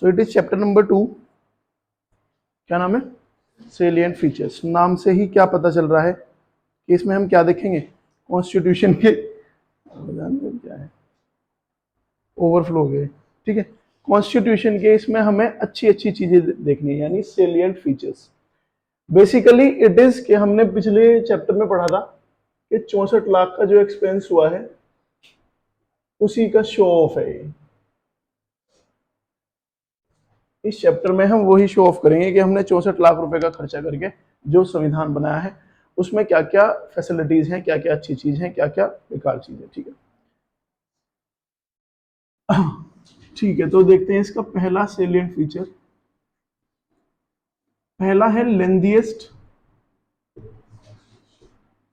So it is chapter number 2, क्या नाम है, सेलिएंट फीचर्स। नाम से ही क्या पता चल रहा है कि इसमें हम क्या देखेंगे, कॉन्स्टिट्यूशन के क्या है, ओवरफ्लो हो गए, ठीक है। कॉन्स्टिट्यूशन के इसमें हमें अच्छी अच्छी चीजें देखनी है, यानी salient features. Basically it is कि हमने पिछले चैप्टर में पढ़ा था कि 64 लाख का जो एक्सपेंस हुआ है उसी का शो ऑफ है ये। इस चैप्टर में हम वही शो ऑफ करेंगे कि हमने 64 लाख रुपए का खर्चा करके जो संविधान बनाया है उसमें क्या क्या फैसिलिटीज हैं, क्या क्या अच्छी चीज है, क्या क्या बेकार चीज है, ठीक है। ठीक है, तो देखते हैं इसका पहला सेलिएंट फीचर। पहला है लेंथीएस्ट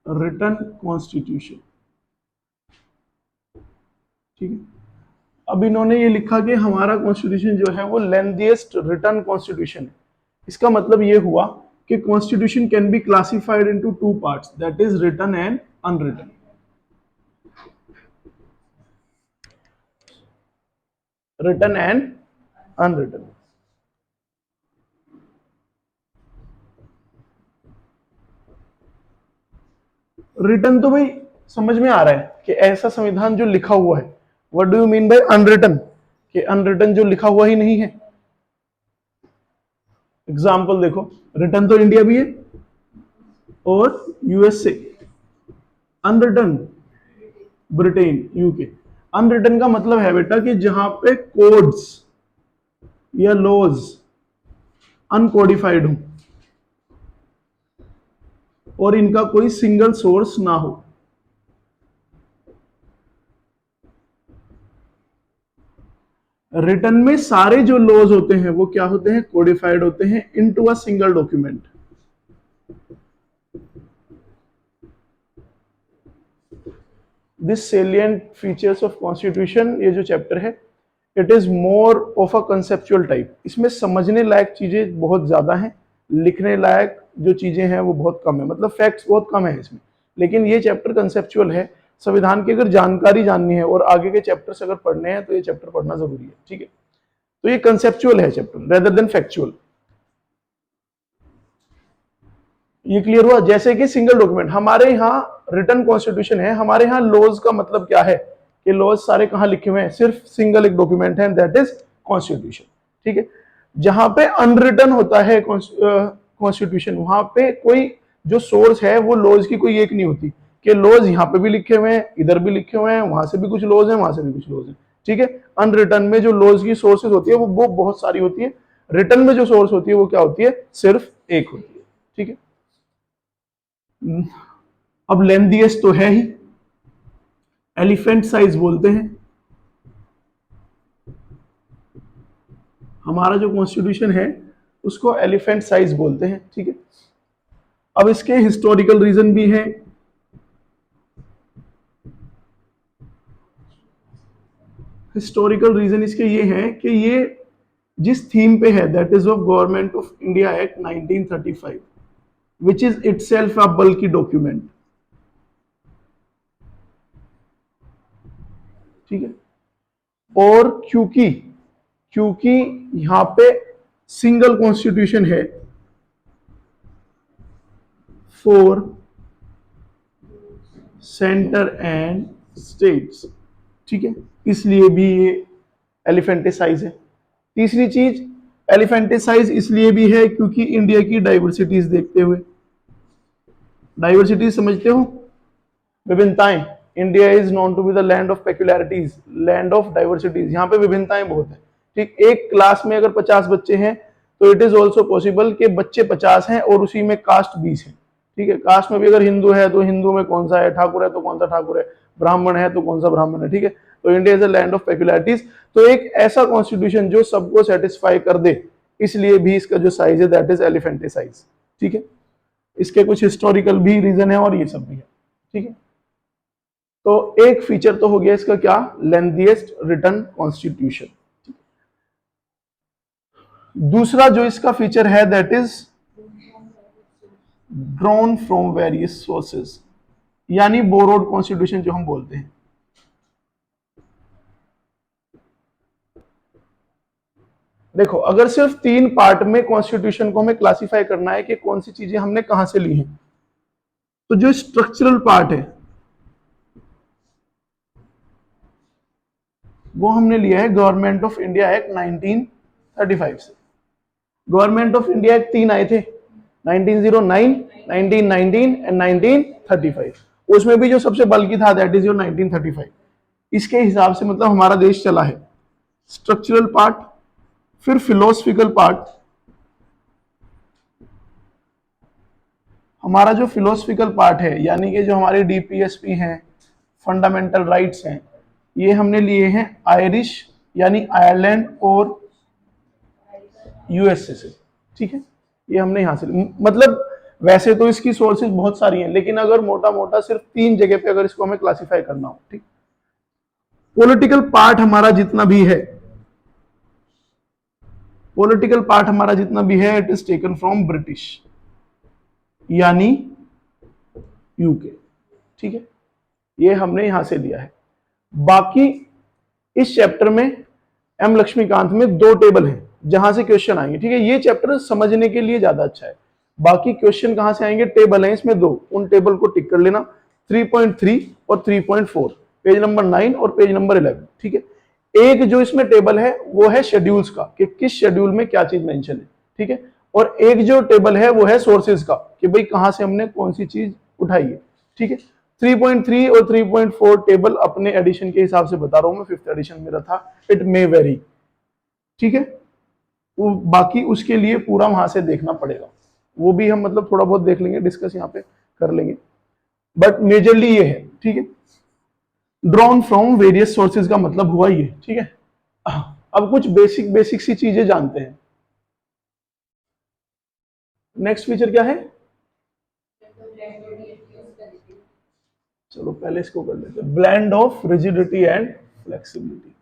रिटन कॉन्स्टिट्यूशन, ठीक है। अब इन्होंने ये लिखा कि हमारा कॉन्स्टिट्यूशन जो है वो लेंथीएस्ट रिटन कॉन्स्टिट्यूशन है। इसका मतलब ये हुआ कि constitution can be classified into two parts, that is written and unwritten. Written and unwritten. Written तो भाई समझ में आ रहा है कि ऐसा संविधान जो लिखा हुआ है। What do you mean bye unwritten, कि अनरिटन जो लिखा हुआ ही नहीं है। एग्जाम्पल देखो, रिटन तो इंडिया भी है और USA, unwritten Britain, UK. Unwritten का मतलब है बेटा कि जहां पे कोड्स या लॉज अनकोडिफाइड हो और इनका कोई सिंगल सोर्स ना हो। रिटन में सारे जो लॉज होते हैं वो क्या होते हैं, कोडिफाइड होते हैं into a single document. This salient features of constitution, ये जो चैप्टर है, it is more of a conceptual type. इसमें समझने लायक चीजें बहुत ज्यादा हैं, लिखने लायक जो चीजें हैं वो बहुत कम है, मतलब फैक्ट्स बहुत कम है इसमें। लेकिन ये चैप्टर कंसेप्चुअल है। संविधान की अगर जानकारी जाननी है और आगे के चैप्टर्स अगर पढ़ने हैं तो ये चैप्टर पढ़ना जरूरी है, ठीक है। तो ये कंसेप्चुअल है चैप्टर रेदर देन फैक्चुअल। ये क्लियर हुआ। जैसे कि सिंगल डॉक्यूमेंट, हमारे यहाँ रिटन कॉन्स्टिट्यूशन है, हमारे यहाँ लॉज का मतलब क्या है कि लॉज सारे कहाँ लिखे हुए हैं, सिर्फ सिंगल एक डॉक्यूमेंट है, दैट इज कॉन्स्टिट्यूशन, ठीक है। जहां पे अनरिटन होता है कॉन्स्टिट्यूशन, वहां पे कोई जो सोर्स है वो लॉज की कोई एक नहीं होती, कि लॉज यहाँ पे भी लिखे हुए हैं, इधर भी लिखे हुए हैं, वहां से भी कुछ लॉज हैं, वहां से भी कुछ लॉज हैं, ठीक है। अनरिटन में जो लॉज की सोर्सेज होती है वो बहुत सारी होती है। रिटन में जो सोर्स होती है वो क्या होती है, सिर्फ एक होती है, ठीक है। अब लेंथीएस्ट तो है ही, एलिफेंट साइज बोलते हैं। हमारा जो कॉन्स्टिट्यूशन है उसको एलिफेंट साइज बोलते हैं, ठीक है। अब इसके हिस्टोरिकल रीजन भी है। हिस्टोरिकल रीजन इसके ये है कि ये जिस थीम पे है, that is of government of India act 1935, which is itself a बल्कि डॉक्यूमेंट, ठीक है। और क्योंकि क्योंकि यहां पे सिंगल कॉन्स्टिट्यूशन है फॉर सेंटर एंड स्टेट्स, ठीक है, इसलिए भी ये एलिफेंटिसाइज है। तीसरी चीज, एलिफेंटिसाइज इसलिए भी है क्योंकि इंडिया की डाइवर्सिटीज देखते हुए। डाइवर्सिटीज समझते हो, विभिन्नताएं। India is known to be the land of peculiarities, land of diversities. यहाँ पे विभिन्नताएं बहुत है, ठीक। एक क्लास में अगर 50 बच्चे हैं तो इट इज ऑल्सो पॉसिबल कि बच्चे 50 हैं और उसी में कास्ट 20 है, ठीक है। कास्ट में भी अगर हिंदू है तो हिंदू में कौन सा है, ठाकुर है तो कौन सा ठाकुर है, ब्राह्मण है तो कौन सा ब्राह्मण है, ठीक है। तो India is a land of peculiarities. तो एक ऐसा कॉन्स्टिट्यूशन जो सबको सेटिस्फाई कर दे, इसलिए भी इसका जो साइज है दैट इज एलिफेंटिसाइज, ठीक है। इसके कुछ हिस्टोरिकल भी रीजन है और ये सब भी है, ठीक है। तो एक फीचर तो हो गया इसका क्या, लेंथीएस्ट रिटन कॉन्स्टिट्यूशन। दूसरा जो इसका फीचर है that is drawn from various sources, यानी बोरोड कॉन्स्टिट्यूशन जो हम बोलते हैं। देखो अगर सिर्फ 3 पार्ट में कॉन्स्टिट्यूशन को हमें क्लासिफाई करना है कि कौन सी चीजें हमने कहां से ली हैं, तो जो स्ट्रक्चरल पार्ट है वो हमने लिया है गवर्नमेंट ऑफ इंडिया एक्ट 1935 से। गवर्नमेंट ऑफ इंडिया एक्ट 3 आए थे, 1909, 1919 एंड 1935। उसमें भी जो सबसे बल्कि था दैट इज योर 1935। इसके हिसाब से मतलब हमारा देश चला है। स्ट्रक्चरल पार्ट, फिर फिलोसफिकल पार्ट। हमारा जो फिलोसफिकल पार्ट है यानी कि जो हमारे डीपीएसपी हैं, फंडामेंटल राइट्स हैं, ये हमने लिए हैं आयरिश यानी आयरलैंड और यूएसए से। ठीक है, ये हमने यहां से मतलब वैसे तो इसकी सोर्सेज बहुत सारी हैं, लेकिन अगर मोटा मोटा सिर्फ 3 जगह पे अगर इसको हमें क्लासिफाई करना हो। ठीक, पॉलिटिकल पार्ट हमारा जितना भी है, पॉलिटिकल पार्ट हमारा जितना भी है it is taken from British यानी यूके। ठीक है, ये हमने यहां से लिया है। बाकी इस चैप्टर में एम लक्ष्मीकांत में 2 टेबल हैं जहां से क्वेश्चन आएंगे। ठीक है, ये चैप्टर समझने के लिए ज्यादा अच्छा है। बाकी क्वेश्चन कहां से आएंगे, टेबल है इसमें 2, उन टेबल को टिक कर लेना, 3.3 और 3.4, पेज नंबर 9 और पेज नंबर 11। ठीक है, एक जो इसमें टेबल है वो है शेड्यूल्स का कि किस शेड्यूल में क्या चीज मेंशन है। ठीक है, और एक जो टेबल है वो है सोर्सेज का कि भाई कहां से हमने कौन सी चीज उठाई है। ठीक है, 3.3 और 3.4 टेबल अपने एडिशन के हिसाब से बता रहा हूं मैं, 5th एडिशन मेरा था, इट मे वेरी। ठीक है, वो बाकी उसके लिए पूरा वहां से देखना पड़ेगा, वो भी हम मतलब थोड़ा बहुत देख लेंगे, डिस्कस यहाँ पे कर लेंगे, बट मेजरली ये है। ठीक है, ड्रॉन फ्रॉम वेरियस सोर्सेज का मतलब हुआ ये। ठीक है, अब कुछ बेसिक बेसिक सी चीजें जानते हैं। नेक्स्ट फीचर क्या है, चलो पहले इसको कर लेते हैं, blend of rigidity and flexibility.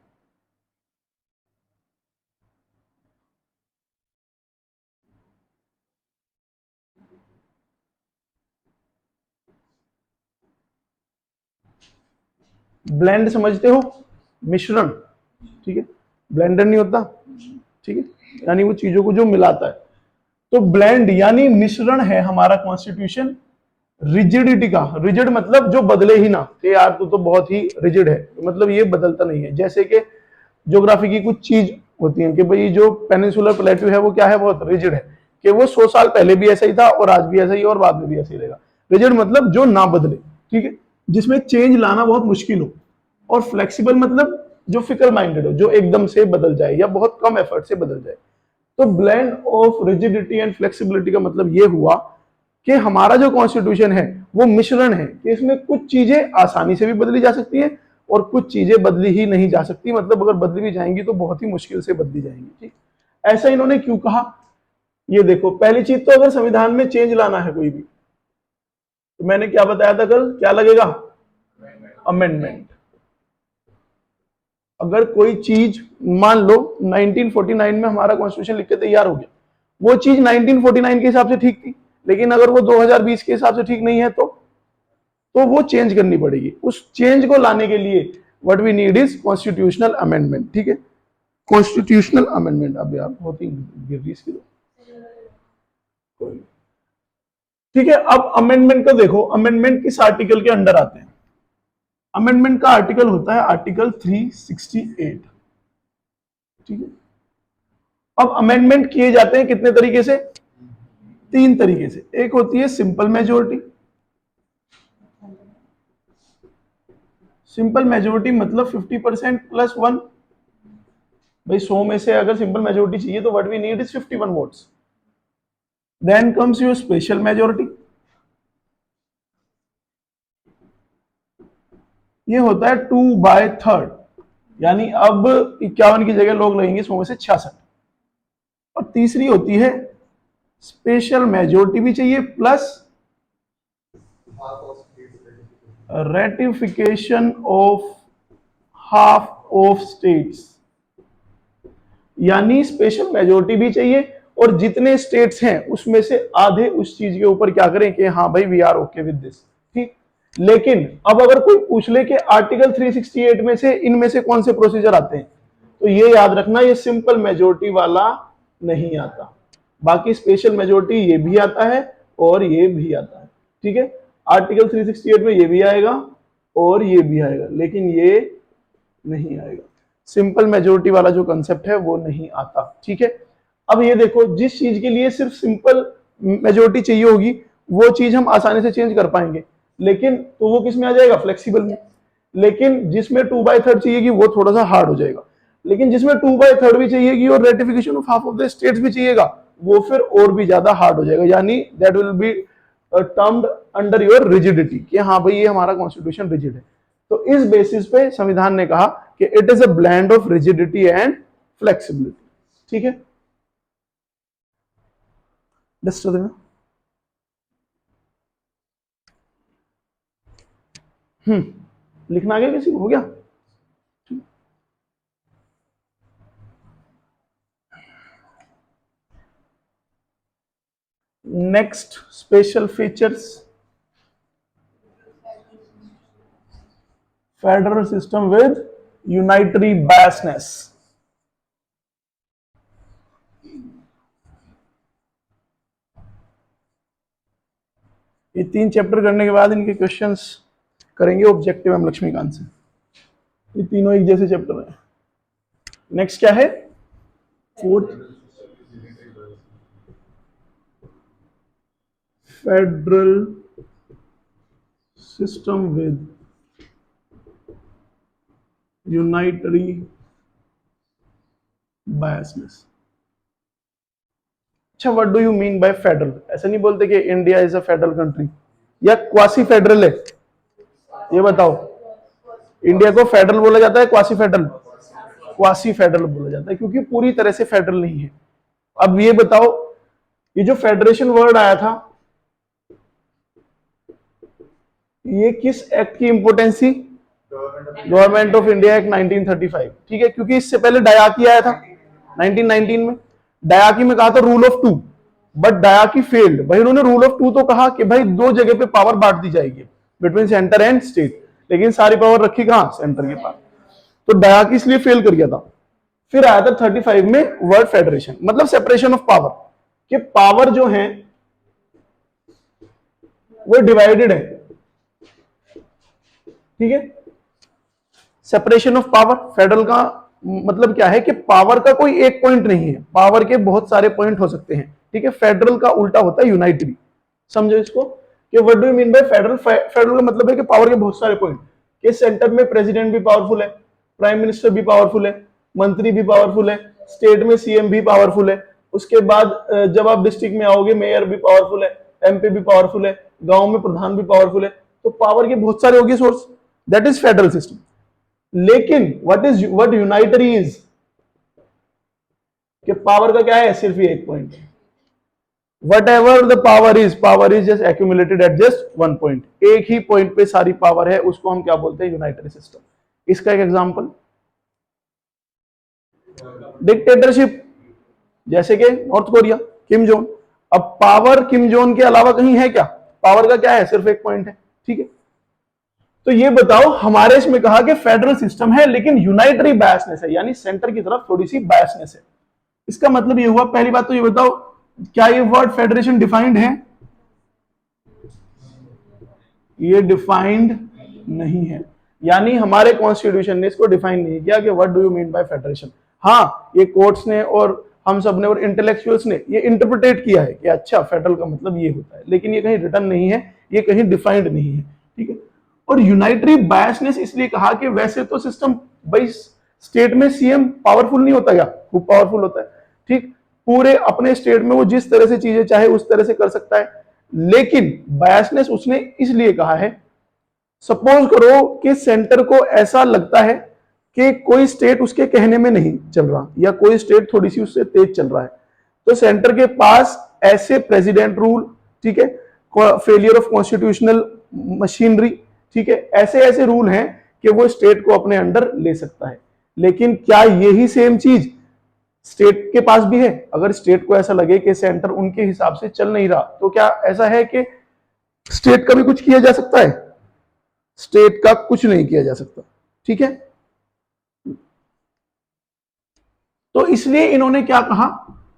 Blend समझते हो, मिश्रण। ठीक है, ब्लेंडर नहीं होता। ठीक है, यानी वो चीजों को जो मिलाता है, तो ब्लेंड यानी मिश्रण है हमारा कॉन्स्टिट्यूशन। रिजिडिटी का, रिजिड मतलब जो बदले ही ना, कि यार तो बहुत ही रिजिड है, मतलब ये बदलता नहीं है। जैसे कि ज्योग्राफी की कुछ चीज होती है कि भाई जो पेनिनसुलर प्लेटू है वो क्या है, बहुत रिजिड है, कि वो 100 साल पहले भी ऐसा ही था और आज भी ऐसा ही और बाद में भी ऐसा ही रहेगा। रिजिड मतलब जो ना बदले। ठीक है, जिसमें चेंज लाना बहुत मुश्किल हो। और फ्लेक्सिबल मतलब जो फिकल माइंडेड हो, जो एकदम से बदल जाए या बहुत कम एफर्ट से बदल जाए। तो blend of rigidity and flexibility का मतलब ये हुआ कि हमारा जो कॉन्स्टिट्यूशन है वो मिश्रण है, कि इसमें कुछ चीजें आसानी से भी बदली जा सकती हैं और कुछ चीजें बदली ही नहीं जा सकती, मतलब अगर बदली भी जाएंगी तो बहुत ही मुश्किल से बदली जाएंगी। ठीक, ऐसा इन्होंने क्यों कहा, ये देखो, पहली चीज तो अगर संविधान में चेंज लाना है कोई भी, तो मैंने क्या बताया था कल, क्या लगेगा, अमेंडमेंट। अगर कोई चीज मान लो 1949 में हमारा कॉन्स्टिट्यूशन लिख के तैयार हो गया, वो चीज 1949 के हिसाब से ठीक थी, लेकिन अगर वो 2020 के हिसाब से ठीक नहीं है तो वो चेंज करनी पड़ेगी। उस चेंज को लाने के लिए what we need is constitutional amendment. ठीक है, कॉन्स्टिट्यूशनल अमेंडमेंट। अब यार बहुत ही गिर रही इसकी, ठीक है। अब अमेंडमेंट का देखो, अमेंडमेंट किस आर्टिकल के अंडर आते हैं। अमेंडमेंट का आर्टिकल होता है आर्टिकल 368। ठीक है, अब अमेंडमेंट किए जाते हैं कितने तरीके से, 3 तरीके से। एक होती है सिंपल मेजोरिटी। सिंपल मेजोरिटी मतलब 50% प्लस 1। भाई 100 में से अगर सिंपल मेजोरिटी चाहिए तो what we need is 51 votes. Then comes your special majority. ये होता है 2/3, यानी अब 51 की जगह लोग लगेंगे 100 में से 66। और तीसरी होती है स्पेशल मेजोरिटी भी चाहिए plus ratification of half of states, यानी स्पेशल मेजोरिटी भी चाहिए और जितने स्टेट्स हैं उसमें से आधे उस चीज के ऊपर क्या करें कि हाँ भाई we are okay with this. ठीक, लेकिन अब अगर कोई पूछ ले कि आर्टिकल 368 में से इनमें से कौन से प्रोसीजर आते हैं, तो ये याद रखना, ये सिंपल मेजोरिटी वाला नहीं आता। बाकी स्पेशल मेजोरिटी ये भी आता है और ये भी आता है, ठीक है। आर्टिकल 368 में ये भी आएगा और ये भी आएगा, लेकिन ये नहीं आएगा। सिंपल मेजोरिटी वाला जो कंसेप्ट है वो नहीं आता, ठीक है। अब ये देखो, जिस चीज के लिए सिर्फ सिंपल मेजोरिटी चाहिए होगी वो चीज हम आसानी से चेंज कर पाएंगे, लेकिन तो वो किस में आ जाएगा, फ्लेक्सिबल में। लेकिन जिसमें 2/3 चाहिएगी वो थोड़ा सा हार्ड हो जाएगा। लेकिन जिसमें 2/3 भी चाहिएगी और ratification of half of the states भी चाहिएगा, वो फिर और भी ज्यादा हार्ड हो जाएगा, यानी that will be termed under your rigidity, कि हाँ भाई ये हमारा कॉन्स्टिट्यूशन रिजिड है। तो इस बेसिस पे संविधान ने कहा कि it is a blend of rigidity and flexibility, ठीक है। लिखना आ गया किसी को, हो गया? Next, special features, federal system with unitary biasness. ये 3 चैप्टर करने के बाद इनके क्वेश्चंस करेंगे ऑब्जेक्टिव एम लक्ष्मीकांत से। ये तीनों एक जैसे चैप्टर हैं। नेक्स्ट क्या है, fourth, federal system with unitary biasness. अच्छा, what do you mean by federal? ऐसा नहीं बोलते कि India is a federal country, या क्वासी फेडरल है? ये बताओ, इंडिया को फेडरल बोला जाता है क्वासी फेडरल? क्वासी फेडरल बोला जाता है क्योंकि पूरी तरह से फेडरल नहीं है। अब ये बताओ, ये जो फेडरेशन वर्ड आया था, ये किस एक्ट की इंपोर्टेंस थी? गवर्नमेंट ऑफ इंडिया एक्ट 1935, ठीक है। क्योंकि इससे पहले डायाकी आया था 1919 में। डायाकी में कहा था रूल ऑफ टू, बट डायाकी फेल्ड। भाई उन्होंने रूल ऑफ टू तो कहा कि भाई 2 जगह पे पावर बांट दी जाएगी बिटवीन सेंटर एंड स्टेट, लेकिन सारी पावर रखी कहां? सेंटर के पास। तो डायाकी इसलिए फेल कर गया था। फिर आया था 35 में वर्ड फेडरेशन, मतलब सेपरेशन ऑफ पावर, कि पावर जो है वो डिवाइडेड है, ठीक है। सेपरेशन ऑफ पावर, फेडरल का मतलब क्या है कि पावर का कोई एक पॉइंट नहीं है, पावर के बहुत सारे पॉइंट हो सकते हैं, ठीक है। फेडरल का उल्टा होता है यूनाइटरी। समझो इसको कि what do you mean by federal? Federal का मतलब है कि पावर के बहुत सारे पॉइंट, कि सेंटर में प्रेसिडेंट भी पावरफुल है, प्राइम मिनिस्टर भी पावरफुल है, मंत्री भी पावरफुल है, स्टेट में सीएम भी पावरफुल है। उसके बाद जब आप डिस्ट्रिक्ट में आओगे, मेयर भी पावरफुल है, एमपी भी पावरफुल है, गांव में प्रधान भी पावरफुल है। तो पावर के बहुत सारे होगी source, that is federal system. लेकिन व्हाट यूनाइटरी इज, कि पावर का क्या है? सिर्फ ये एक point. Whatever the power is just accumulated at just one point. एक ही पॉइंट पे सारी पावर है, उसको हम क्या बोलते हैं? यूनाइटरी सिस्टम। इसका एक एग्जांपल, डिक्टेटरशिप, जैसे कि नॉर्थ कोरिया, किम जोन। अब पावर किम जोन के अलावा कहीं है क्या? पावर का क्या है? सिर्फ एक पॉइंट है, ठीक है। तो ये बताओ, हमारे इसमें कहा कि फेडरल सिस्टम है लेकिन यूनाइटरी बायसनेस है, यानी सेंटर की तरफ थोड़ी सी बायसनेस है। इसका मतलब ये हुआ, पहली बात तो ये बताओ, क्या ये वर्ड फेडरेशन डिफाइंड है? ये डिफाइंड नहीं है, यानी हमारे कॉन्स्टिट्यूशन ने इसको डिफाइन नहीं किया कि what do you mean bye federation. हाँ, ये कोर्ट्स ने और हम सब ने और इंटेलेक्चुअल्स ने ये इंटरप्रिटेट किया है कि अच्छा फेडरल का मतलब ये होता है, लेकिन ये कहीं रिटर्न नहीं है, ये कहीं डिफाइंड नहीं है, ठीक है। और यूनाइटरी बायसनेस इसलिए कहा कि वैसे तो सिस्टम भाई स्टेट में सीएम पावरफुल नहीं होता क्या? खूब पावरफुल होता है, ठीक। पूरे अपने स्टेट में वो जिस तरह से चीजें चाहे उस तरह से कर सकता है, लेकिन बायसनेस उसने इसलिए कहा है, सपोज करो कि सेंटर को ऐसा लगता है कि कोई स्टेट उसके कहने में नहीं चल रहा, या कोई स्टेट थोड़ी सी उससे तेज चल रहा है, तो सेंटर के पास ऐसे प्रेसिडेंट रूल, ठीक है, फेलियर ऑफ कॉन्स्टिट्यूशनल मशीनरी, ठीक है, ऐसे ऐसे रूल हैं कि वो स्टेट को अपने अंडर ले सकता है। लेकिन क्या यही सेम चीज स्टेट के पास भी है? अगर स्टेट को ऐसा लगे कि सेंटर उनके हिसाब से चल नहीं रहा, तो क्या ऐसा है कि स्टेट का भी कुछ किया जा सकता है? स्टेट का कुछ नहीं किया जा सकता, ठीक है। तो इसलिए इन्होंने क्या कहा,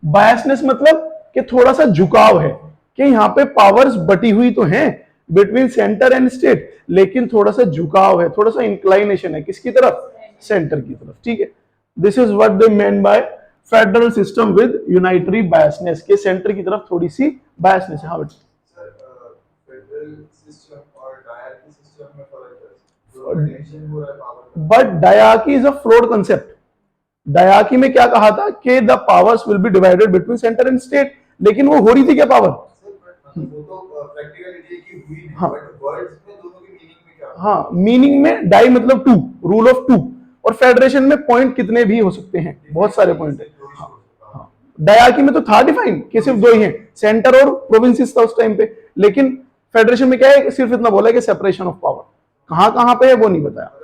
बायसनेस मतलब कि थोड़ा सा झुकाव है, कि यहाँ पे पावर्स बटी हुई तो हैं बिटवीन सेंटर एंड स्टेट, लेकिन थोड़ा सा झुकाव है, थोड़ा सा इंक्लाइनेशन है, किसकी तरफ, सेंटर की तरफ। ठीक है, this is what they mean by federal system with unitary biasness, के सेंटर की तरफ थोड़ी सी बायसनेस है। हाँ बेटा, but diarchy is a flawed concept. Diarchy में क्या कहा था कि the powers will be divided between centre and state, लेकिन वो हो रही थी क्या पावर? हाँ, हाँ, मीनिंग में डाई मतलब टू, रूल ऑफ टू, और फेडरेशन में पॉइंट कितने भी हो सकते हैं, बहुत सारे पॉइंट है। हाँ, डायarchy में तो था डिफाइन कि सिर्फ दो ही हैं, सेंटर और प्रोविंसेस था उस टाइम पे, लेकिन फेडरेशन में क्या है, सिर्फ इतना बोला कि सेपरेशन ऑफ पावर, कहां कहां पे है वो नहीं बताया।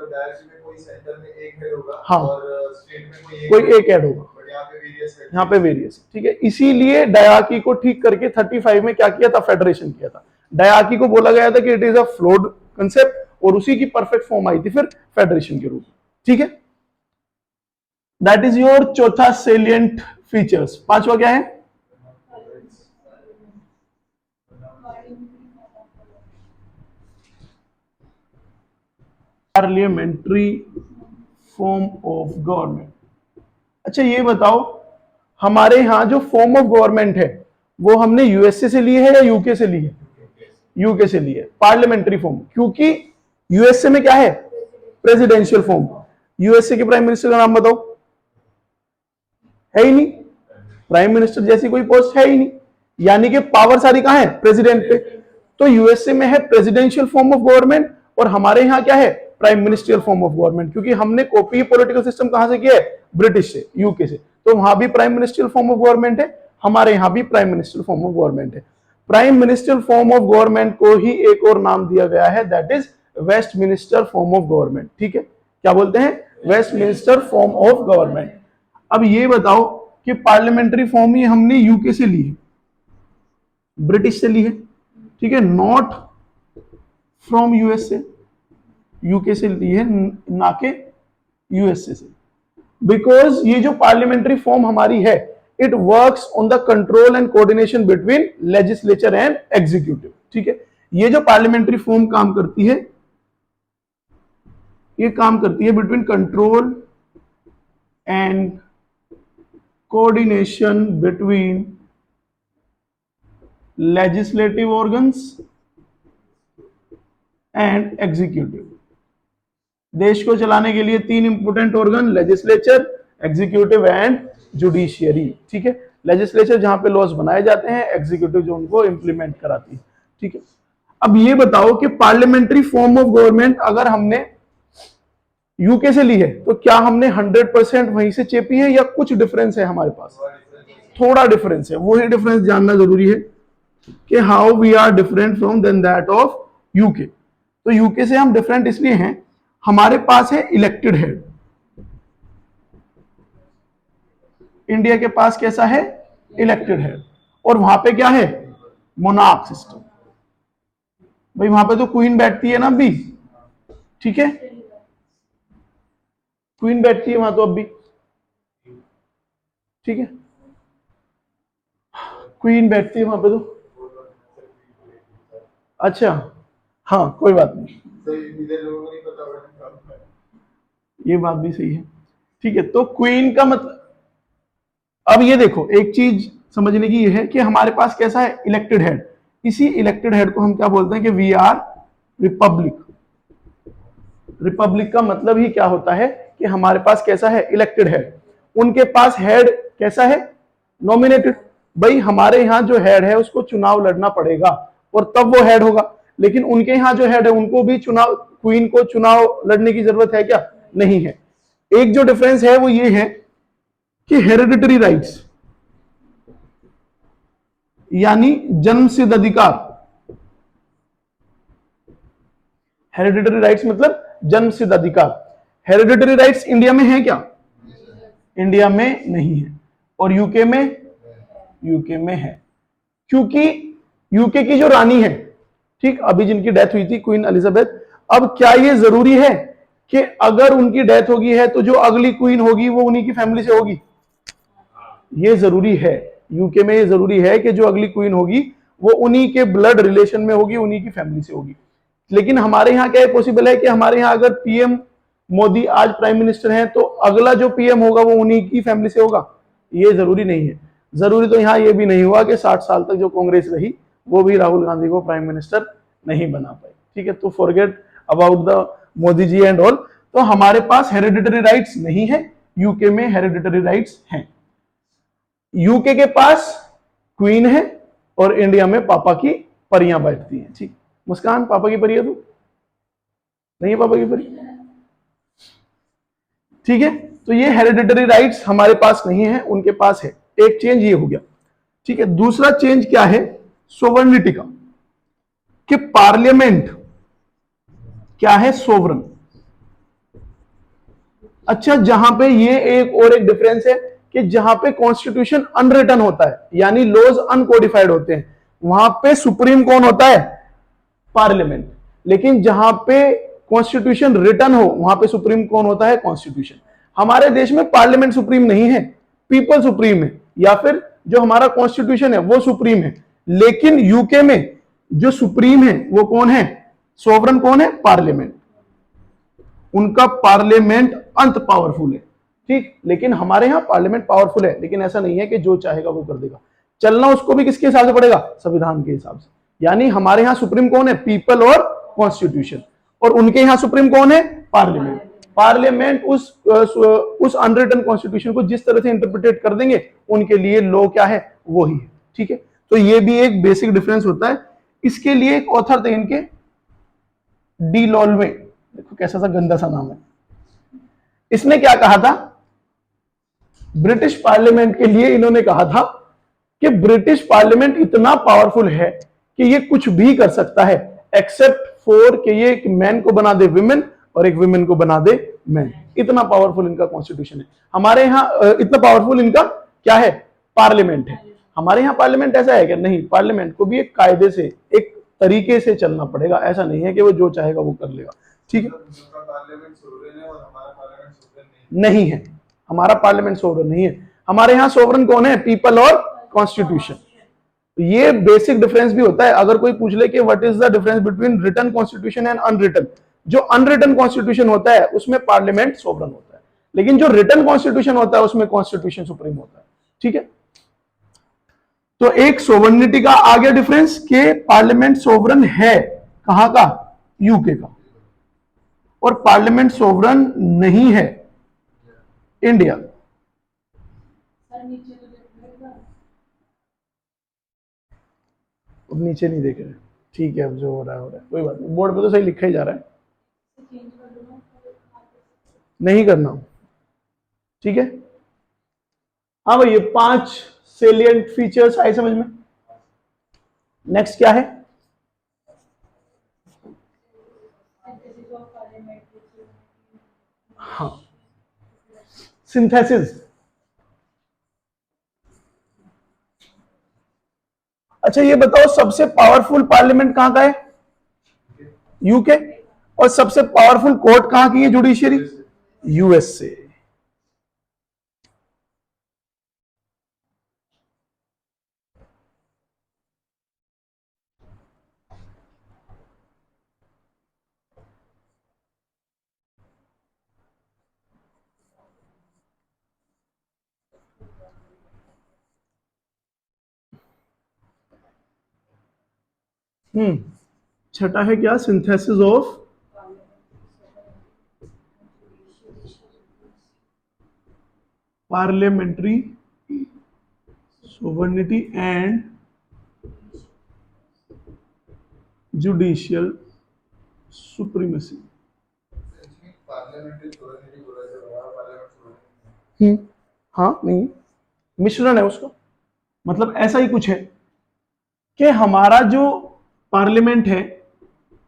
हाँ, कोई एक ऐड होगा, यहाँ पे वेरियस। ठीक है, इसीलिए डायarchy को ठीक करके 35 में क्या किया था, फेडरेशन किया था। डायarchy को बोला गया था कि it is a flawed concept, और उसी की परफेक्ट फॉर्म आई थी फिर फेडरेशन के रूप में। ठीक है, दैट इज योर चौथा सेलिएंट फीचर्स। पांचवा क्या है? Parliamentary form of government. अच्छा ये बताओ, हमारे यहां जो फॉर्म ऑफ गवर्नमेंट है वो हमने यूएसए से ली है या यूके से ली है? यूके से ली है, पार्लियामेंट्री फॉर्म, क्योंकि यूएसए में क्या है, प्रेसिडेंशियल फॉर्म। यूएसए के प्राइम मिनिस्टर का नाम बताओ, है ही नहीं, प्राइम मिनिस्टर जैसी कोई पोस्ट है ही नहीं, यानी कि पावर सारी कहां है, प्रेसिडेंट पे। तो यूएसए में है प्रेसिडेंशियल फॉर्म ऑफ गवर्नमेंट, और हमारे यहां क्या है, prime ministerial form of government, क्योंकि हमने कॉपी पॉलिटिकल सिस्टम कहां से किया है, ब्रिटिश से, यूके से। तो वहां भी prime ministerial form of government है, हमारे यहां भी prime ministerial form of government है। Prime ministerial form of government को ही एक और नाम दिया गया है, that is Westminster form of government. ठीक है, क्या बोलते हैं, वेस्टमिनिस्टर फॉर्म ऑफ गवर्नमेंट। अब ये बताओ कि पार्लियामेंट्री फॉर्म ही हमने यूके से ली है, ब्रिटिश से ली है, ठीक है, नॉट फ्रॉम यूएसए, यूके से ली है ना के यूएसए से। बिकॉज ये जो पार्लियामेंट्री फॉर्म हमारी है, it works on the control and coordination between legislature and executive. ठीक है, ये जो पार्लियामेंट्री फॉर्म काम करती है, ये काम करती है between control and coordination between legislative organs and executive. देश को चलाने के लिए तीन important organ, legislature, executive and judiciary. ठीक है, लेजिस्लेचर जहां पे लॉज बनाए जाते हैं, एग्जीक्यूटिव जो उनको इंप्लीमेंट कराती है। ठीक है, अब ये बताओ कि पार्लियामेंट्री फॉर्म ऑफ गवर्नमेंट अगर हमने यूके से ली है तो क्या हमने 100% वहीं से चेपी है या कुछ डिफरेंस है हमारे पास? थोड़ा डिफरेंस है, वही डिफरेंस जानना जरूरी है कि how we are different from then that of UK. तो यूके से हम डिफरेंट इसलिए हैं, हमारे पास है इलेक्टेड हेड, इंडिया के पास कैसा है, इलेक्टेड हेड, और वहां पे क्या है, मोनार्क सिस्टम। भाई वहां पे तो क्वीन बैठती है ना अभी, ठीक है, क्वीन बैठती है वहां तो अब भी, ठीक है, क्वीन बैठती है वहां पे तो। अच्छा, हाँ कोई बात नहीं, ये बात भी सही है। ठीक है, तो क्वीन का मतलब, अब ये देखो एक चीज समझने की ये है कि हमारे पास कैसा है, इलेक्टेड हेड। इसी इलेक्टेड हेड को हम क्या बोलते हैं कि वी आर रिपब्लिक। रिपब्लिक का मतलब ही क्या होता है कि हमारे पास कैसा है, इलेक्टेड हेड। उनके पास हेड कैसा है, नॉमिनेटेड। भाई हमारे यहां जो हेड है उसको चुनाव लड़ना पड़ेगा और तब वो हेड होगा, लेकिन उनके यहां जो हेड है उनको भी चुनाव, क्वीन को चुनाव लड़ने की जरूरत है क्या, नहीं है। एक जो डिफरेंस है वो ये है कि हेरिडिटरी राइट्स यानी जन्मसिद्ध अधिकार, हेरिडिटरी राइट्स मतलब जन्मसिद्ध अधिकार, हेरिडिटरी राइट्स इंडिया में है क्या, इंडिया में नहीं है, और यूके में, यूके में है, क्योंकि यूके की जो रानी है, ठीक, अभी जिनकी डेथ हुई थी क्वीन एलिजाबेथ, अब क्या ये जरूरी है कि अगर उनकी डेथ होगी है तो जो अगली क्वीन होगी वो उन्हीं की फैमिली से होगी? ये जरूरी है, यूके में ये जरूरी है कि जो अगली क्वीन होगी वो उन्हीं के ब्लड रिलेशन में होगी, उन्हीं की फैमिली से होगी। लेकिन हमारे यहाँ क्या है, पॉसिबल है कि हमारे यहाँ अगर पीएम मोदी आज प्राइम मिनिस्टर हैं तो अगला जो पीएम होगा वो उन्हीं की फैमिली से होगा? ये जरूरी नहीं है। जरूरी तो यहाँ ये भी नहीं हुआ कि 60 साल तक जो कांग्रेस रही वो भी राहुल गांधी को प्राइम मिनिस्टर नहीं बना पाई। ठीक है, तो forget about the Modi ji and all. तो हमारे पास हेरिडिटरी राइट्स नहीं है, यूके में हेरिडिटरी राइट्स हैं। यूके के पास क्वीन है और इंडिया में पापा की परियां बैठती हैं। ठीक, मुस्कान पापा की परी है तू? नहीं है पापा की परी? ठीक है, तो ये हेरिडिटरी राइट्स हमारे पास नहीं है, उनके पास है। एक चेंज ये हो गया। ठीक है, दूसरा चेंज क्या है सोवर्निटी का, कि पार्लियामेंट क्या है, सोवरन। अच्छा, जहां पे ये एक डिफरेंस है कि जहां पे कॉन्स्टिट्यूशन अनरिटन होता है, यानी लॉज अनकोडिफाइड होते हैं, वहां पे सुप्रीम कौन होता है? पार्लियामेंट। लेकिन जहां पे कॉन्स्टिट्यूशन रिटन हो वहां पे सुप्रीम कौन होता है? कॉन्स्टिट्यूशन। हमारे देश में पार्लियामेंट सुप्रीम नहीं है, पीपल सुप्रीम है, या फिर जो हमारा कॉन्स्टिट्यूशन है वो सुप्रीम है। लेकिन यूके में जो सुप्रीम है वो कौन है? सोवरन कौन है? पार्लियामेंट। उनका पार्लियामेंट अंत पावरफुल है। ठीक, लेकिन हमारे यहां पार्लियामेंट पावरफुल है, लेकिन ऐसा नहीं है कि जो चाहेगा वो कर देगा। चलना उसको भी किसके हिसाब से पड़ेगा? संविधान के हिसाब से। यानी हमारे यहां सुप्रीम कौन है? पीपल और कॉन्स्टिट्यूशन। और उनके यहां सुप्रीम कौन है? पार्लियामेंट। पार्लियामेंट उस अनरिटन कॉन्स्टिट्यूशन को जिस तरह से इंटरप्रिटेट कर देंगे, उनके लिए लॉ क्या है? वो ही है। ठीक है, तो ये भी एक बेसिक डिफरेंस होता है। इसके लिए एक ऑथर थे इनके, डी लॉल्वे, देखो कैसा सा गंदा सा नाम है। इसने क्या कहा था? ब्रिटिश पार्लियामेंट के लिए इन्होंने कहा था कि ब्रिटिश पार्लियामेंट इतना पावरफुल है कि ये कुछ भी कर सकता है, एक्सेप्ट फॉर कि ये एक मैन को बना दे विमेन और एक विमेन को बना दे मैन। इतना पावरफुल इनका कॉन्स्टिट्यूशन है। हमारे यहाँ इतना पावरफुल इनका क्या है? पार्लियामेंट है। हमारे यहाँ पार्लियामेंट ऐसा है कि नहीं, पार्लियामेंट को भी एक कायदे से, एक तरीके से चलना पड़ेगा। ऐसा नहीं है कि वो जो चाहेगा वो कर लेगा। ठीक है, नहीं है, हमारा पार्लियामेंट सोवरन नहीं है। हमारे यहाँ सोवरन कौन है? पीपल और कॉन्स्टिट्यूशन। ये बेसिक डिफरेंस भी होता है। अगर कोई पूछ ले कि what is the difference between written constitution and unwritten, जो अनरिटन कॉन्स्टिट्यूशन होता है उसमें पार्लियामेंट सोवरन होता है, लेकिन जो रिटन कॉन्स्टिट्यूशन होता है उसमें कॉन्स्टिट्यूशन सुप्रीम होता है। ठीक है, तो एक सोवरनिटी का आ गया डिफरेंस के पार्लियामेंट सोवरन है, कहां का? यूके का। और पार्लियामेंट सोवरन नहीं है इंडिया। अब नीचे नहीं देख रहे, ठीक है, अब जो हो रहा है कोई बात नहीं, बोर्ड पे तो सही लिखा ही जा रहा है, नहीं करना। ठीक है, हाँ भाई, ये 5 सेलिएंट फीचर्स आए समझ में। नेक्स्ट क्या है? हाँ, सिंथेसिस। अच्छा ये बताओ, सबसे पावरफुल पार्लियामेंट कहां का है? यूके। और सबसे पावरफुल कोर्ट कहां की है? जुडिशियरी? यूएस से। छठा है क्या? Synthesis of parliamentary sovereignty and judicial supremacy. हाँ, नहीं, मिश्रण है उसका। मतलब ऐसा ही कुछ है कि हमारा जो पार्लियामेंट है,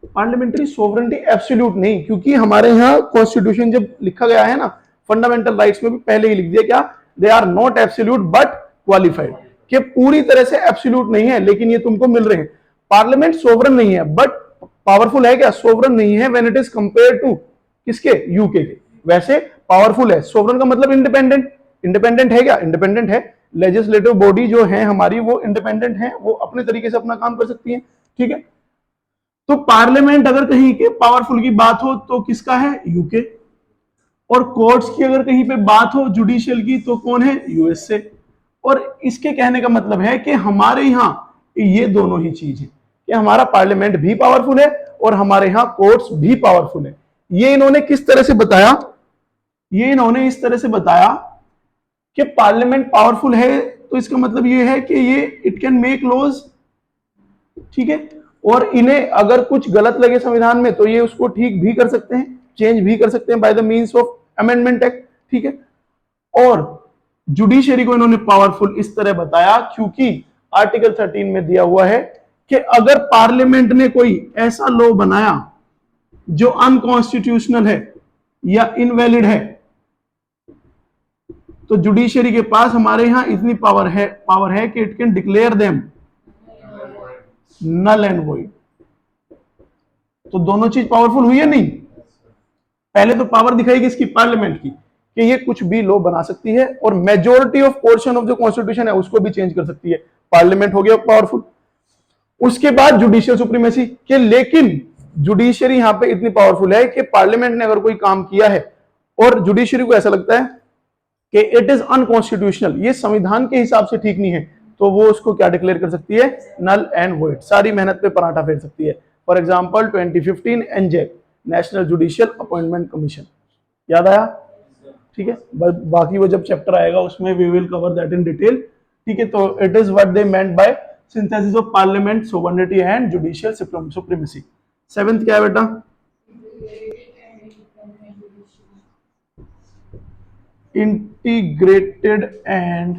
पार्लियामेंट्री सोवरेनिटी एब्सोल्यूट नहीं, क्योंकि हमारे यहाँ कॉन्स्टिट्यूशन जब लिखा गया है ना, फंडामेंटल राइट्स में भी पहले ही लिख दिया क्या? They are not absolute but qualified, कि पूरी तरह से एब्सोल्यूट नहीं है लेकिन ये तुमको मिल रहे हैं। पार्लियामेंट सोवरन नहीं है बट पावरफुल है क्या? सोवरन नहीं है when it is compare to किसके? यूके के। वैसे पावरफुल है। सोवरन का मतलब इंडिपेंडेंट। इंडिपेंडेंट है क्या? इंडिपेंडेंट है, लेजिस्लेटिव बॉडी जो है हमारी वो इंडिपेंडेंट है, वो अपने तरीके से अपना काम कर सकती है, ठीक है। तो पार्लियामेंट अगर कहीं के पावरफुल की बात हो तो किसका है, यूके। और कोर्ट्स की अगर कहीं पे बात हो जुडिशियल की तो कौन है, यूएसए। और इसके कहने का मतलब है कि हमारे यहाँ ये दोनों ही चीज है कि हमारा पार्लियामेंट भी पावरफुल है और हमारे यहाँ कोर्ट्स भी पावरफुल है। ये इन्होंने किस तरह से बताया, ये इन्होंने इस तरह से बताया कि पार्लियामेंट पावरफुल है तो इसका मतलब ये है कि ये इट कैन मेक लॉज, ठीक है। और इन्हें अगर कुछ गलत लगे संविधान में तो ये उसको ठीक भी कर सकते हैं, चेंज भी कर सकते हैं by the means of amendment act, ठीक है। और जुडिशरी को इन्होंने पावरफुल इस तरह बताया क्योंकि आर्टिकल 13 में दिया हुआ है कि अगर पार्लियामेंट ने कोई ऐसा लॉ बनाया जो अनकॉन्स्टिट्यूशनल है या इनवैलिड है तो जुडिशरी के पास हमारे यहां इतनी पावर है कि it can declare them null and void. तो दोनों चीज पावरफुल हुई है नहीं। पहले तो पावर दिखाई इसकी पार्लियामेंट की कि ये कुछ भी लॉ बना सकती है और मेजोरिटी ऑफ पोर्शन ऑफ जो कॉन्स्टिट्यूशन है उसको भी चेंज कर सकती है, पार्लियामेंट हो गया पावरफुल। उसके बाद जुडिशियल सुप्रीमेसी के, लेकिन जुडिशरी यहां पे इतनी पावरफुल है कि पार्लियामेंट ने अगर कोई काम किया है और जुडिशरी को ऐसा लगता है कि इट इज अनकॉन्स्टिट्यूशनल, ये संविधान के हिसाब से ठीक नहीं है, तो वो उसको क्या डिक्लेयर कर सकती है, नल एंड वॉइड। सारी मेहनत पे पराठा फेर सकती है। For example 2015 NJAC, national judicial appointment commission, याद आया, ठीक है। बाकी वो जब चैप्टर आएगा उसमें we will cover that in detail, ठीक है। तो it is what they meant by synthesis of parliament sovereignty and judicial supremacy. Seventh क्या है बेटा, इंटीग्रेटेड एंड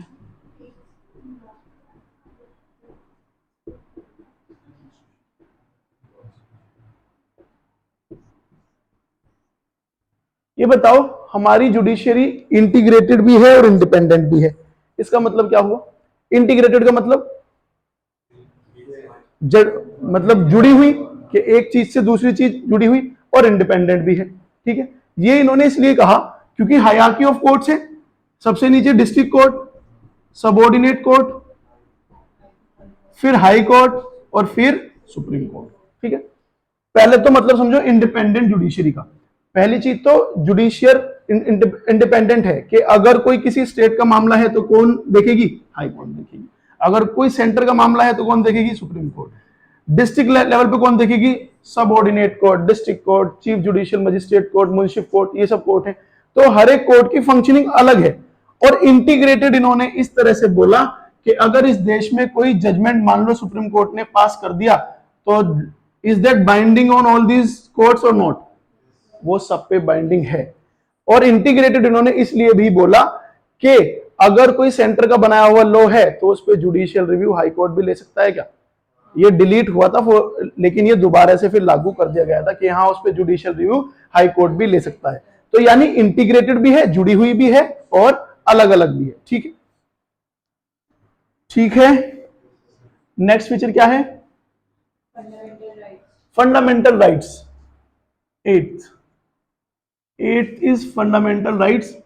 ये बताओ हमारी जुडिशरी इंटीग्रेटेड भी है और इंडिपेंडेंट भी है। इसका मतलब क्या हुआ, इंटीग्रेटेड का मतलब मतलब जुड़ी हुई कि एक चीज से दूसरी चीज जुड़ी हुई, और इंडिपेंडेंट भी है, ठीक है। ये इन्होंने इसलिए कहा क्योंकि हायरार्की ऑफ कोर्ट्स है, सबसे नीचे डिस्ट्रिक्ट कोर्ट, सबऑर्डिनेट कोर्ट, फिर हाई कोर्ट और फिर सुप्रीम कोर्ट, ठीक है। पहले तो मतलब समझो इंडिपेंडेंट जुडिशरी का, पहली चीज तो जुडिशियल इंडिपेंडेंट है कि अगर कोई किसी स्टेट का मामला है तो कौन देखेगी, हाई कोर्ट देखेगी। अगर कोई सेंटर का मामला है तो कौन देखेगी, सुप्रीम कोर्ट। डिस्ट्रिक्ट लेवल पे कौन देखेगी, subordinate court, district court, chief judicial magistrate court, मुंसिफ कोर्ट, ये सब कोर्ट है। तो हर एक कोर्ट की फंक्शनिंग अलग है। और इंटीग्रेटेड इन्होंने इस तरह से बोला कि अगर इस देश में कोई जजमेंट मान लो सुप्रीम कोर्ट ने पास कर दिया तो is that binding on all these courts और नॉट, वो सब पे बाइंडिंग है। और इंटीग्रेटेड इन्होंने इसलिए भी बोला कि अगर कोई सेंटर का बनाया हुआ लॉ है तो उस पर जुडिशियल रिव्यू हाई कोर्ट भी ले सकता है क्या। ये डिलीट हुआ था लेकिन ये दोबारा से फिर लागू कर दिया गया था कि हाँ उस पर जुडिशियल रिव्यू हाई कोर्ट भी ले सकता है। तो यानी इंटीग्रेटेड भी है, जुड़ी हुई भी है और अलग अलग भी है, ठीक है, ठीक है। नेक्स्ट फीचर क्या है, fundamental rights. Eighth is fundamental rights.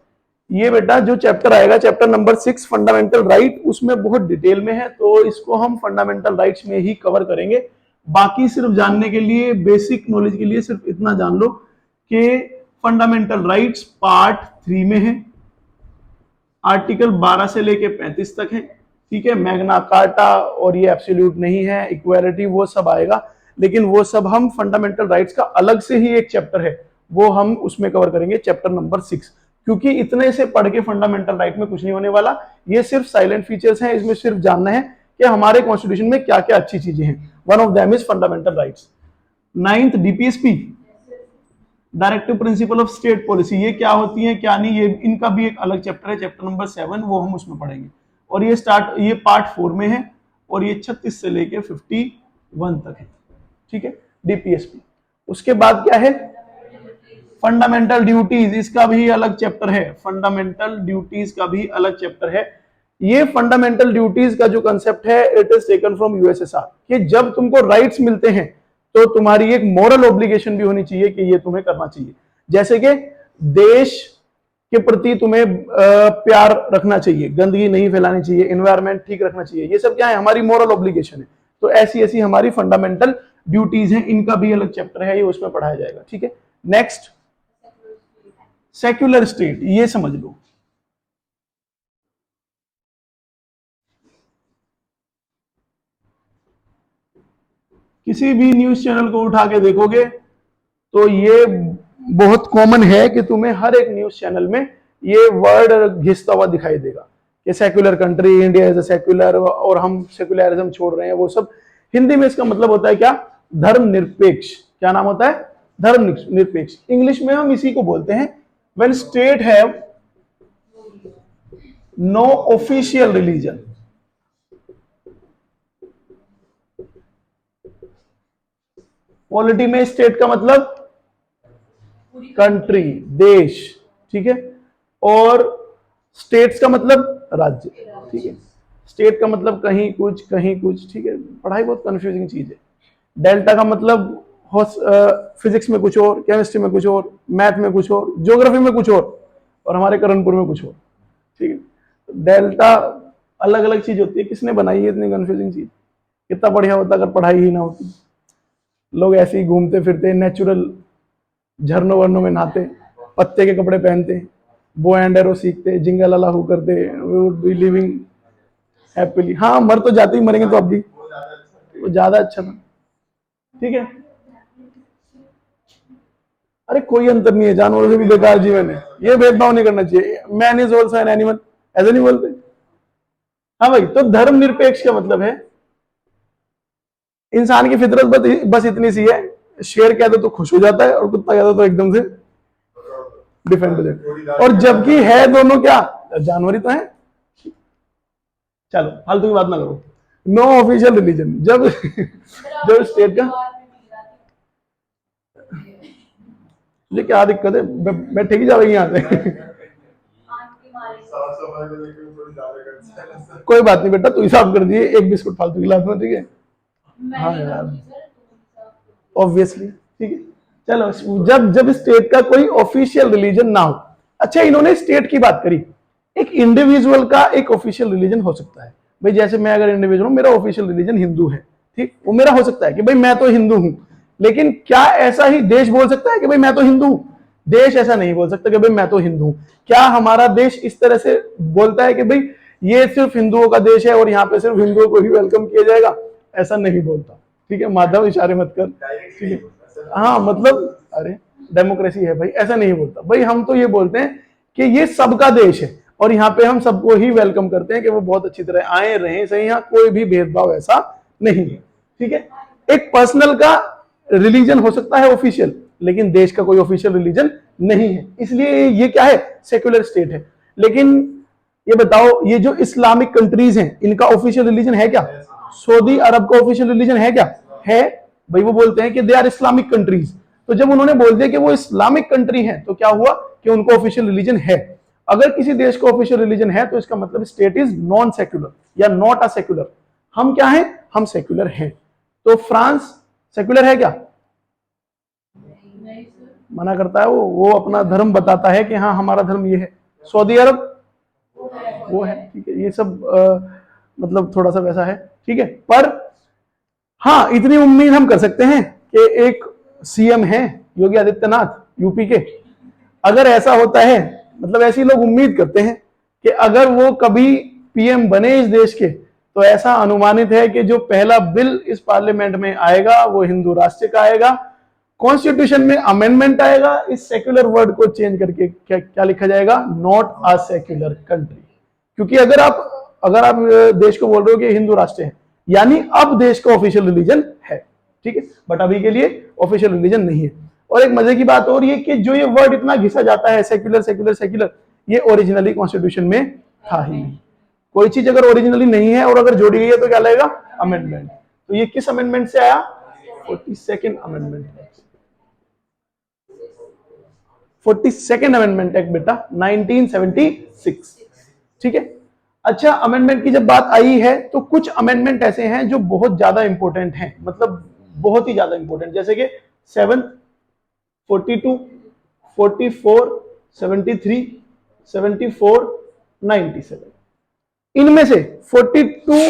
ये बेटा जो चैप्टर आएगा चैप्टर नंबर 6 फंडामेंटल राइट, उसमें बहुत डिटेल में है, तो इसको हम फंडामेंटल राइट्स में ही कवर करेंगे। बाकी सिर्फ जानने के लिए, बेसिक नॉलेज के लिए सिर्फ इतना जान लो कि फंडामेंटल राइट्स पार्ट 3 में है, आर्टिकल 12 से लेके 35 तक है, ठीक है। मैग्ना कार्टा और ये एब्सोल्यूट नहीं है, इक्वालिटी वो सब आएगा, लेकिन वो सब हम फंडामेंटल राइट्स का अलग से ही एक चैप्टर है, वो हम उसमें कवर करेंगे चैप्टर नंबर 6। क्योंकि इतने से पढ़ के फंडामेंटल राइट में कुछ नहीं होने वाला, ये सिर्फ साइलेंट फीचर्स हैं, इसमें सिर्फ जानना है कि हमारे कॉन्स्टिट्यूशन में क्या क्या अच्छी चीजें हैं। One of them is fundamental rights. 9th DPSP, directive principle of state policy, ये क्या होती है क्या नहीं, ये इनका भी एक अलग चैप्टर है, चैप्टर नंबर 7, वो हम उसमें पढ़ेंगे। और ये पार्ट 4 में है और ये 36 से लेके 51 तक है, ठीक है, डीपीएसपी। उसके बाद क्या है, फंडामेंटल ड्यूटीज, इसका भी अलग चैप्टर है, फंडामेंटल ड्यूटीज का भी अलग चैप्टर है। ये फंडामेंटल ड्यूटीज का जो कंसेप्ट है it is taken from USSR, कि जब तुमको राइट्स मिलते हैं तो तुम्हारी एक मॉरल ऑब्लिगेशन भी होनी चाहिए कि ये तुम्हें करना चाहिए। जैसे कि देश के प्रति तुम्हें प्यार रखना चाहिए, गंदगी नहीं फैलानी चाहिए, एनवायरनमेंट ठीक रखना चाहिए। ये सब क्या है, हमारी मॉरल ऑब्लिगेशन है। तो ऐसी ऐसी हमारी फंडामेंटल ड्यूटीज हैं, इनका भी अलग चैप्टर है, ये उसमें पढ़ाया जाएगा। ठीक है, नेक्स्ट सेक्युलर स्टेट, ये समझ लो। किसी भी न्यूज चैनल को उठा के देखोगे तो ये बहुत कॉमन है कि तुम्हें हर एक न्यूज चैनल में ये वर्ड घिसता हुआ दिखाई देगा कि secular country, India is a secular, और हम सेक्युलरिज्म छोड़ रहे हैं। वो सब हिंदी में इसका मतलब होता है क्या, धर्मनिरपेक्ष। क्या नाम होता है, धर्मनिरपेक्ष। इंग्लिश में हम इसी को बोलते हैं when state have no official religion. Polity में स्टेट का मतलब कंट्री, देश, ठीक है, और स्टेट्स का मतलब राज्य। ठीक है, स्टेट का मतलब कहीं कुछ कहीं कुछ। ठीक है, पढ़ाई बहुत कंफ्यूजिंग चीज है। डेल्टा का मतलब फिजिक्स में कुछ और, केमिस्ट्री में कुछ और, मैथ में कुछ और, ज्योग्राफी में कुछ और हमारे करणपुर में कुछ और। ठीक है, डेल्टा अलग अलग चीज होती है। किसने बनाई है इतनी कंफ्यूजिंग चीज? कितना बढ़िया होता अगर पढ़ाई ही ना होती। लोग ऐसे ही घूमते फिरते, नेचुरल झरनों वर्नों में नहाते, पत्ते के कपड़े पहनते, बो एंड एरो सीखते, जिंगल अलाहू करते, we would be living happily. हाँ, मर तो जाते ही मरेंगे तो अब भी, वो ज्यादा अच्छा था। ठीक है, अरे कोई अंतर नहीं है, जानवरों से भी बेकार जीवन है, ये भेदभाव नहीं करना चाहिए। Man is also an animal, ऐसा नहीं बोलते? हाँ भाई, तो धर्मनिरपेक्ष का मतलब है इंसान की फितरत बस इतनी सी है, शेर कहते तो खुश हो जाता है और कुत्ता कहता तो एकदम से डिफेंड हो जाए, और जबकि है दोनों क्या, जानवर ही तो है। चलो फालतू की बात ना करो। नो ऑफिशियल रिलीजन, जब जब स्टेट का, मुझे क्या दिक्कत है, बैठे की जाएगी यहाँ से। कोई बात नहीं बेटा, तू हिसाब कर दिए, एक बिस्कुट फालतू खिला दूँ, ठीक है? हाँ यार, ऑब्वियसली। ठीक है, चलो, जब जब स्टेट का कोई ऑफिशियल रिलीजन ना हो। अच्छा, इन्होंने स्टेट की बात करी, एक इंडिविजुअल का एक ऑफिशियल रिलीजन हो सकता है। भाई जैसे मैं अगर इंडिविजुअल हूं, मेरा ऑफिशियल रिलीजन हिंदू है, ठीक, वो मेरा हो सकता है कि भाई मैं तो हिंदू हूं। लेकिन क्या ऐसा ही देश बोल सकता है कि भाई मैं तो हिंदू हूं? देश ऐसा नहीं बोल सकता कि भाई मैं तो हिंदू हूं। क्या हमारा देश इस तरह से बोलता है कि भाई ये सिर्फ हिंदुओं का देश है और यहाँ पे सिर्फ हिंदुओं को ही वेलकम किया जाएगा? ऐसा नहीं बोलता। ठीक है, माधव इशारे मत कर। ठीक है, हाँ मतलब, अरे डेमोक्रेसी है भाई, ऐसा नहीं बोलता भाई। हम तो ये बोलते हैं कि ये सबका देश है और यहाँ पे हम सबको ही वेलकम करते हैं कि वो बहुत अच्छी तरह आए रहें, सही, यहाँ कोई भी भेदभाव ऐसा नहीं है। ठीक है, एक पर्सनल का रिलीजन हो सकता है ऑफिशियल, लेकिन देश का कोई ऑफिशियल रिलीजन नहीं है, इसलिए ये क्या है, सेक्युलर स्टेट है। लेकिन ये बताओ, ये जो इस्लामिक कंट्रीज हैं, इनका ऑफिशियल रिलीजन है क्या? सऊदी अरब का ऑफिशियल रिलीजन है क्या? है भाई। वो बोलते हैं कि दे आर इस्लामिक कंट्रीज। तो जब उन्होंने बोल दिया कि वो इस्लामिक कंट्री है, तो क्या हुआ कि उनको ऑफिशियल रिलीजन है। अगर किसी देश का ऑफिशियल रिलीजन है तो इसका मतलब स्टेट इज नॉन सेक्युलर या नॉट अ सेक्युलर। हम क्या हैं? हम सेक्युलर हैं। तो फ्रांस सेक्युलर है क्या? मना करता है, वो अपना धर्म बताता है कि हाँ हमारा धर्म ये है। सऊदी अरब वो है। ठीक है, ये सब मतलब थोड़ा सा वैसा है। ठीक है, पर हाँ इतनी उम्मीद हम कर सकते हैं कि एक सीएम है योगी आदित्यनाथ यूपी के, अगर ऐसा होता है, मतलब ऐसी लोग उम्मीद करते हैं कि अगर वो कभी पीएम बने इस देश के, तो ऐसा अनुमानित है कि जो पहला बिल इस पार्लियामेंट में आएगा वो हिंदू राष्ट्र का आएगा। कॉन्स्टिट्यूशन में अमेंडमेंट आएगा, इस सेक्युलर वर्ड को चेंज करके क्या क्या लिखा जाएगा? Not a secular country. क्योंकि अगर आप देश को बोल रहे हो कि हिंदू राष्ट्र है, यानी अब देश का ऑफिशियल रिलीजन है। ठीक है, बट अभी के लिए ऑफिशियल रिलीजन नहीं है। और एक मजे की बात और ये कि जो ये वर्ड इतना घिसा जाता है सेक्युलर सेक्युलर सेक्युलर, ये ओरिजिनली कॉन्स्टिट्यूशन में था ही नहीं। कोई चीज अगर ओरिजिनली नहीं है और अगर जोड़ी गई है तो क्या लगेगा? अमेंडमेंट। तो ये किस अमेंडमेंट से आया? 42nd amendment. 42nd amendment act बेटा, 1976। ठीक है, अच्छा, अमेंडमेंट की जब बात आई है तो कुछ अमेंडमेंट ऐसे हैं जो बहुत ज्यादा इंपॉर्टेंट हैं, मतलब बहुत ही ज्यादा इंपॉर्टेंट, जैसे कि 7, 42, 44, 73 74, 97। इनमें से 42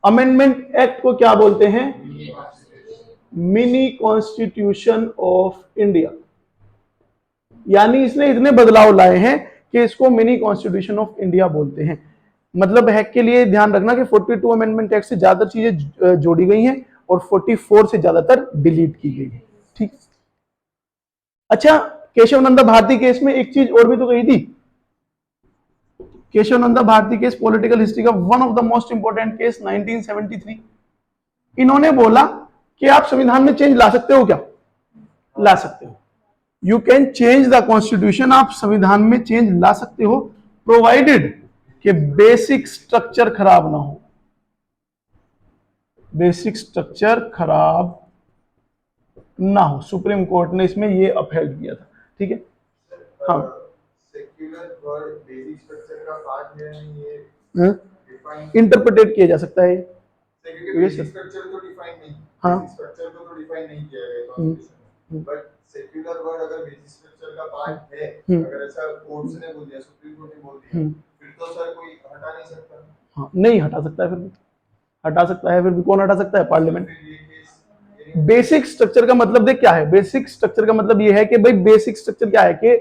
अमेंडमेंट एक्ट को क्या बोलते हैं? Mini constitution of India. यानी इसने इतने बदलाव लाए हैं कि इसको मिनी कॉन्स्टिट्यूशन ऑफ इंडिया बोलते हैं। मतलब हैक के लिए ध्यान रखना कि 42 अमेंडमेंट एक्ट से ज्यादा चीजें जोड़ी गई हैं और 44 से ज्यादातर डिलीट की गई है। ठीक। अच्छा, केशव नंदा भारती केस में एक चीज और भी तो कही थी। Kesavananda Bharati case political history का one of the most important case 1973। इन्होंने बोला कि आप संविधान में चेंज ला सकते हो क्या? ला सकते हो। You can change the constitution. आप संविधान में चेंज ला सकते हो प्रोवाइडेड कि बेसिक स्ट्रक्चर खराब ना हो। बेसिक स्ट्रक्चर खराब ना हो। सुप्रीम कोर्ट ने इसमें ये अपहेल्ड किया था। ठीक है। हाँ, सेक्युलर वर्ड बेसिक स्ट्रक्चर का पार्ट है, ये इंटरप्रेटेड किया जा सकता है। बेसिक स्ट्रक्चर तो डिफाइन नहीं, हाँ, स्ट्रक्चर को तो डिफाइन नहीं किया गया कॉन्स्टिट्यूशन में, बट सेक्युलर वर्ड अगर बेसिक स्ट्रक्चर का पार्ट है, अगर ऐसा कोर्ट ने बोल दिया, सुप्रीम कोर्ट ने बोल दिया, फिर तो सर कोई हटा नहीं सकता। हाँ, नहीं हटा सकता है। फिर भी हटा सकता है। फिर भी कौन हटा सकता है? पार्लियामेंट। बेसिक स्ट्रक्चर का मतलब देख क्या है? बेसिक स्ट्रक्चर का मतलब ये है कि भाई बेसिक स्ट्रक्चर क्या है कि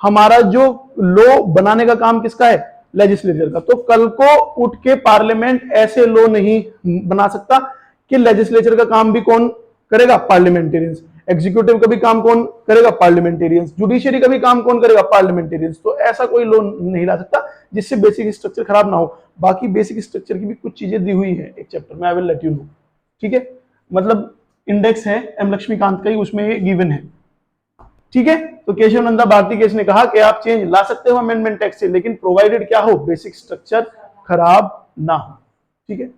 हमारा जो लॉ बनाने का काम किसका है? लेजिस्लेचर का। तो कल को उठ के पार्लियामेंट ऐसे लॉ नहीं बना सकता कि लेजिस्लेचर का काम भी कौन करेगा? पार्लियामेंटेरियंस। एग्जीक्यूटिव का भी काम कौन करेगा? पार्लियामेंटेरियंस। जुडिशरी का भी काम कौन करेगा? पार्लियामेंटेरियंस। तो ऐसा कोई लॉ नहीं ला सकता जिससे बेसिक स्ट्रक्चर खराब ना हो। बाकी बेसिक स्ट्रक्चर की भी कुछ चीजें दी हुई है एक चैप्टर में, I will let you know. ठीक है, मतलब इंडेक्स है एम लक्ष्मीकांत का ही, उसमें ये गिवन है। ठीक है। तो केशव नंदा भारती केस ने कहा कि आप चेंज ला सकते हो अमेंडमेंट एक्ट से, लेकिन प्रोवाइडेड क्या हो? बेसिक स्ट्रक्चर खराब ना हो। ठीक है।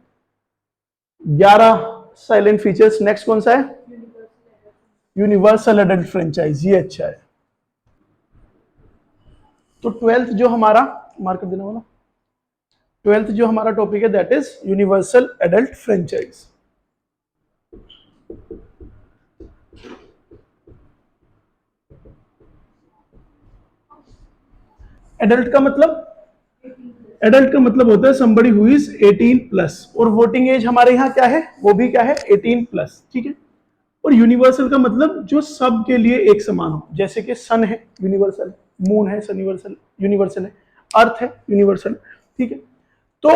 11 साइलेंट फीचर्स। नेक्स्ट कौन सा है? Universal adult franchise. ये अच्छा है। तो 12th जो हमारा मार्कर देने वाला 12th जो हमारा टॉपिक है that is universal adult franchise. Adult का मतलब होता है somebody who is 18 प्लस, और वोटिंग एज हमारे यहाँ क्या है? वो भी क्या है? 18 प्लस। ठीक है। और यूनिवर्सल का मतलब जो सब के लिए एक समान हो। जैसे कि सन है यूनिवर्सल, मून है यूनिवर्सल है, अर्थ है यूनिवर्सल। ठीक है। तो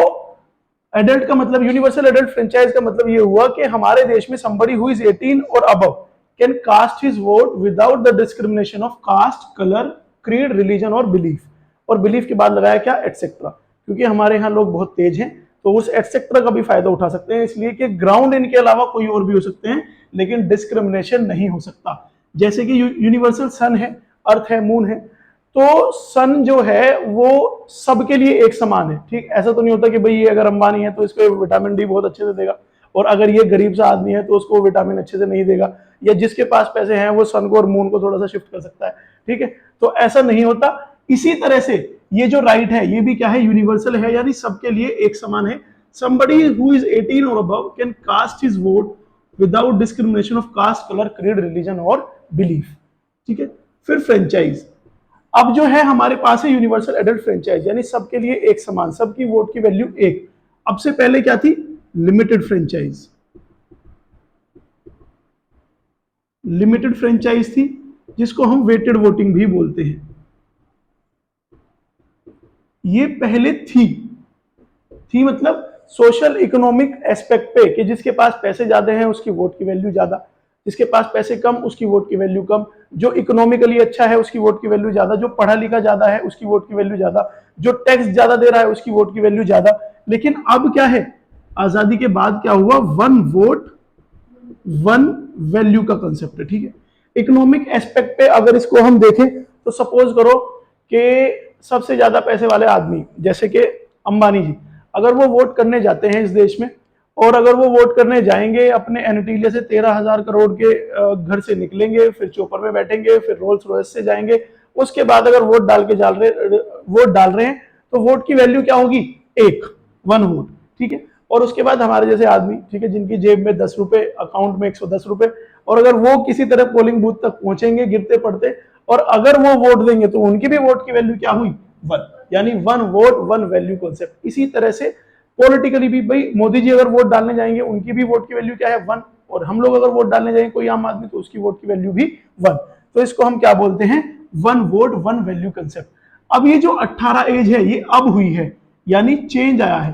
एडल्ट का मतलब, यूनिवर्सल एडल्ट फ्रेंचाइज का मतलब ये हुआ कि हमारे देश में somebody who is 18 और above can cast his vote without the discrimination of caste, color, creed, religion और belief। और बिलीफ के बाद लगाया क्या? एटसेट्रा। क्योंकि हमारे यहाँ लोग बहुत तेज हैं तो उस एटसेट्रा का भी फायदा उठा सकते हैं, इसलिए कि ग्राउंड इनके अलावा कोई और भी हो सकते हैं लेकिन डिस्क्रिमिनेशन नहीं हो सकता। जैसे कि यूनिवर्सल सन है, अर्थ है, मून है, तो सन जो है वो सबके लिए एक समान है। ठीक, ऐसा तो नहीं होता कि भाई ये अगर अंबानी है तो इसको विटामिन डी बहुत अच्छे से देगा और अगर ये गरीब सा आदमी है तो उसको विटामिन अच्छे से नहीं देगा, या जिसके पास पैसे हैं वो सन को और मून को थोड़ा सा शिफ्ट कर सकता है। ठीक है, तो ऐसा नहीं होता। इसी तरह से ये जो राइट है ये भी क्या है? यूनिवर्सल है, यानी सबके लिए एक समान है। somebody who is 18 or above can cast his vote without discrimination of caste, color, creed, religion और belief। ठीक है। फिर फ्रेंचाइज। अब जो है हमारे पास है यूनिवर्सल एडल्ट फ्रेंचाइज, यानी सबके लिए एक समान, सबकी वोट की वैल्यू एक। अब से पहले क्या थी? Limited franchise. लिमिटेड फ्रेंचाइज थी जिसको हम वेटेड वोटिंग भी बोलते हैं। ये पहले थी मतलब सोशल इकोनॉमिक एस्पेक्ट पे कि जिसके पास पैसे ज्यादा हैं उसकी वोट की वैल्यू ज्यादा, जिसके पास पैसे कम उसकी वोट की वैल्यू कम, जो इकोनॉमिकली अच्छा है उसकी वोट की वैल्यू ज्यादा, जो पढ़ा लिखा ज्यादा है उसकी वोट की वैल्यू ज्यादा, जो टैक्स ज्यादा दे रहा है उसकी वोट की वैल्यू ज्यादा। लेकिन अब क्या है? आजादी के बाद क्या हुआ? वन वोट वन वैल्यू का कंसेप्ट है। ठीक है। इकोनॉमिक एस्पेक्ट पे अगर इसको हम देखें तो सपोज करो कि सबसे ज्यादा पैसे वाले आदमी जैसे कि अंबानी जी, अगर वो वोट करने जाते हैं इस देश में, और अगर वो वोट करने जाएंगे अपने एंटीलिया से 13,000 करोड़ के घर से निकलेंगे, फिर चोपर में बैठेंगे, फिर रोल्स रॉयस से जाएंगे, उसके बाद अगर वोट डाल रहे हैं तो वोट की वैल्यू क्या होगी? एक, वन वोट। ठीक है। और उसके बाद हमारे जैसे आदमी, ठीक है, जिनकी जेब में 10 रुपए, अकाउंट में 110 रुपए, और अगर वो किसी तरह पोलिंग बूथ तक पहुंचेंगे गिरते पड़ते और अगर वो वोट देंगे तो उनकी भी वोट की वैल्यू क्या हुई? वन, यानी one vote one value concept. इसी तरह से पॉलिटिकली भी भाई मोदी जी अगर वोट डालने जाएंगे उनकी भी वोट की वैल्यू क्या है, वन, और हम लोग अगर वोट डालने जाएंगे कोई आम आदमी तो उसकी वोट की वैल्यू भी वन। तो इसको हम क्या बोलते हैं, one vote one value concept. अब ये जो 18 एज है ये अब हुई है, यानी चेंज आया है।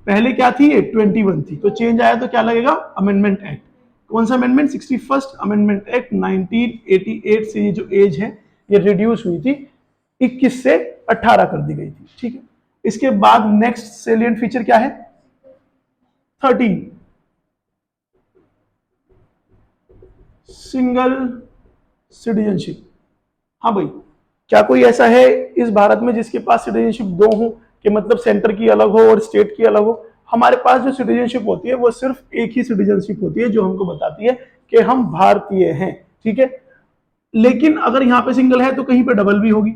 पहले क्या थी ये 21 थी, तो चेंज आया तो क्या लगेगा, अमेंडमेंट एक्ट। कौन सा अमेंडमेंट, 61st अमेंडमेंट एक्ट 1988 से ये जो एज है ये रिड्यूस हुई थी, 21 से 18 कर दी गई थी। ठीक है, इसके बाद नेक्स्ट सेलिएंट फीचर क्या है, 13 सिंगल सिटीजनशिप। हाँ भाई, क्या कोई ऐसा है इस भारत में जिसके पास सिटीजनशिप दो हो, कि मतलब सेंटर की अलग हो और स्टेट की अलग हो? हमारे पास जो सिटीजनशिप होती है वो सिर्फ एक ही सिटीजनशिप होती है जो हमको बताती है कि हम भारतीय हैं। ठीक है, लेकिन अगर यहाँ पे सिंगल है तो कहीं पे डबल भी होगी,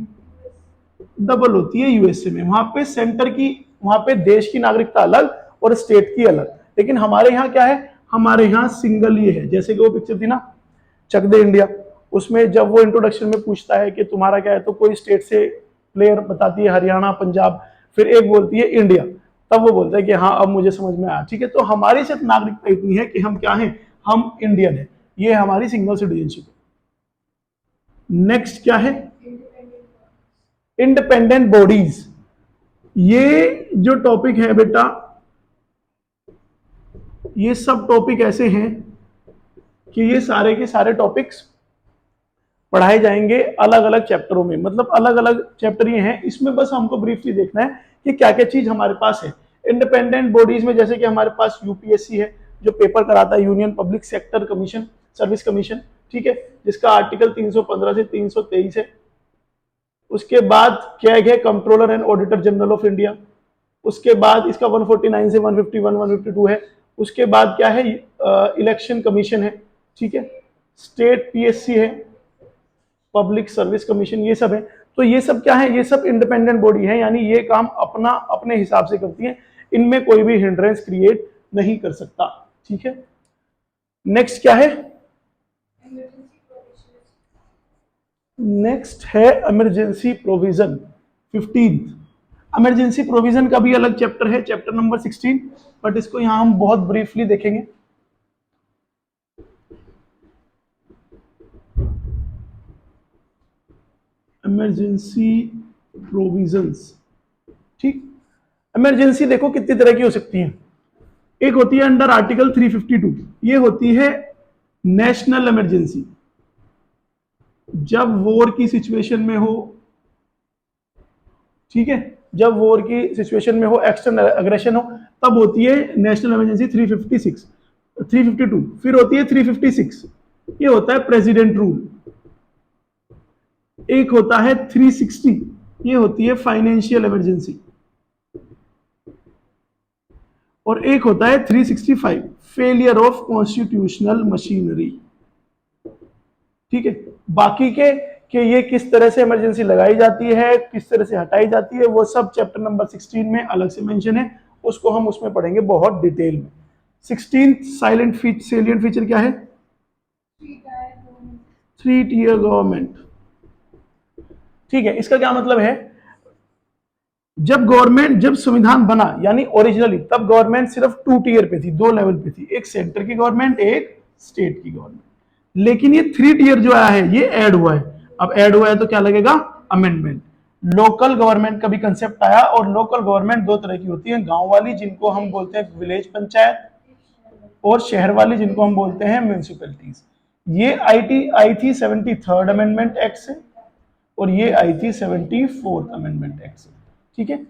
डबल होती है यूएसए में। वहां पे सेंटर की, वहां पे देश की नागरिकता अलग और स्टेट की अलग। लेकिन हमारे यहाँ क्या है, हमारे यहाँ सिंगल ही है। जैसे कि वो पिक्चर थी ना चक दे इंडिया, उसमें जब वो इंट्रोडक्शन में पूछता है कि तुम्हारा क्या है, तो कोई स्टेट से प्लेयर बताती है हरियाणा, पंजाब, फिर एक बोलती है इंडिया, तब वो बोलता है कि हाँ अब मुझे समझ में आया। ठीक है, तो हमारी सिर्फ नागरिकता इतनी है कि हम क्या हैं, हम इंडियन है। ये हमारी सिंगल सिटीजनशिप। नेक्स्ट क्या है, इंडिपेंडेंट बॉडीज। ये जो टॉपिक है बेटा, ये सब टॉपिक ऐसे हैं कि ये सारे के सारे टॉपिक्स पढ़ाए जाएंगे अलग अलग चैप्टरों में। मतलब अलग अलग चैप्टर ये हैं, इसमें बस हमको ब्रीफली देखना है कि क्या क्या चीज हमारे पास है। इंडिपेंडेंट बॉडीज में जैसे कि हमारे पास यूपीएससी है जो पेपर कराता है, union public sector commission service commission. ठीक है, जिसका आर्टिकल 315 से 323 है। उसके बाद कैग है, controller and auditor general of India. उसके बाद इसका 149 से 151 152 है। उसके बाद क्या है, इलेक्शन कमीशन है। ठीक है, स्टेट पीएससी है, पब्लिक सर्विस कमीशन, ये सब है। तो ये सब क्या है, ये सब इंडिपेंडेंट बॉडी है, यानी ये काम अपना अपने हिसाब से करती है, इनमें कोई भी हिंड्रेंस क्रिएट नहीं कर सकता। ठीक है, नेक्स्ट क्या है, नेक्स्ट है इमरजेंसी प्रोविजन 15। इमरजेंसी प्रोविजन का भी अलग चैप्टर है, चैप्टर नंबर 16, बट इसको यहां हम बहुत ब्रीफली देखेंगे। Emergency provisions. ठीक, इमरजेंसी देखो कितनी तरह की हो सकती है। एक होती है अंडर आर्टिकल 352, ये होती है नेशनल इमरजेंसी। जब वॉर की सिचुएशन में हो, ठीक है, जब वॉर की सिचुएशन में हो, एक्सटर्नल एग्रेशन हो, तब होती है नेशनल इमरजेंसी 356 352। फिर होती है 356, ये होता है प्रेसिडेंट रूल। एक होता है 360, ये होती है फाइनेंशियल इमरजेंसी। और एक होता है 365, फेलियर ऑफ कॉन्स्टिट्यूशनल मशीनरी। ठीक है, बाकी के कि ये किस तरह से इमरजेंसी लगाई जाती है, किस तरह से हटाई जाती है, वो सब चैप्टर नंबर 16 में अलग से मेंशन है, उसको हम उसमें पढ़ेंगे बहुत डिटेल में। 16 सेलिएंट फीचर क्या है, 3 टियर गवर्नमेंट। ठीक है, इसका क्या मतलब है, जब संविधान बना यानी ओरिजिनली, तब गवर्नमेंट सिर्फ 2 टियर पे थी, 2 लेवल पे थी, एक सेंटर की गवर्नमेंट, एक स्टेट की गवर्नमेंट। लेकिन ये 3 टियर जो आया है ये ऐड हुआ है। अब ऐड हुआ है तो क्या लगेगा, अमेंडमेंट। लोकल गवर्नमेंट का भी कंसेप्ट आया, और लोकल गवर्नमेंट 2 तरह की होती है, गांव वाली जिनको हम बोलते हैं विलेज पंचायत, और शहर वाली जिनको हम बोलते हैं म्यूनिसिपैलिटीज। ये आई थी 73rd अमेंडमेंट एक्ट से, और ये आई थी 74th अमेंडमेंट एक्ट से। ठीक है,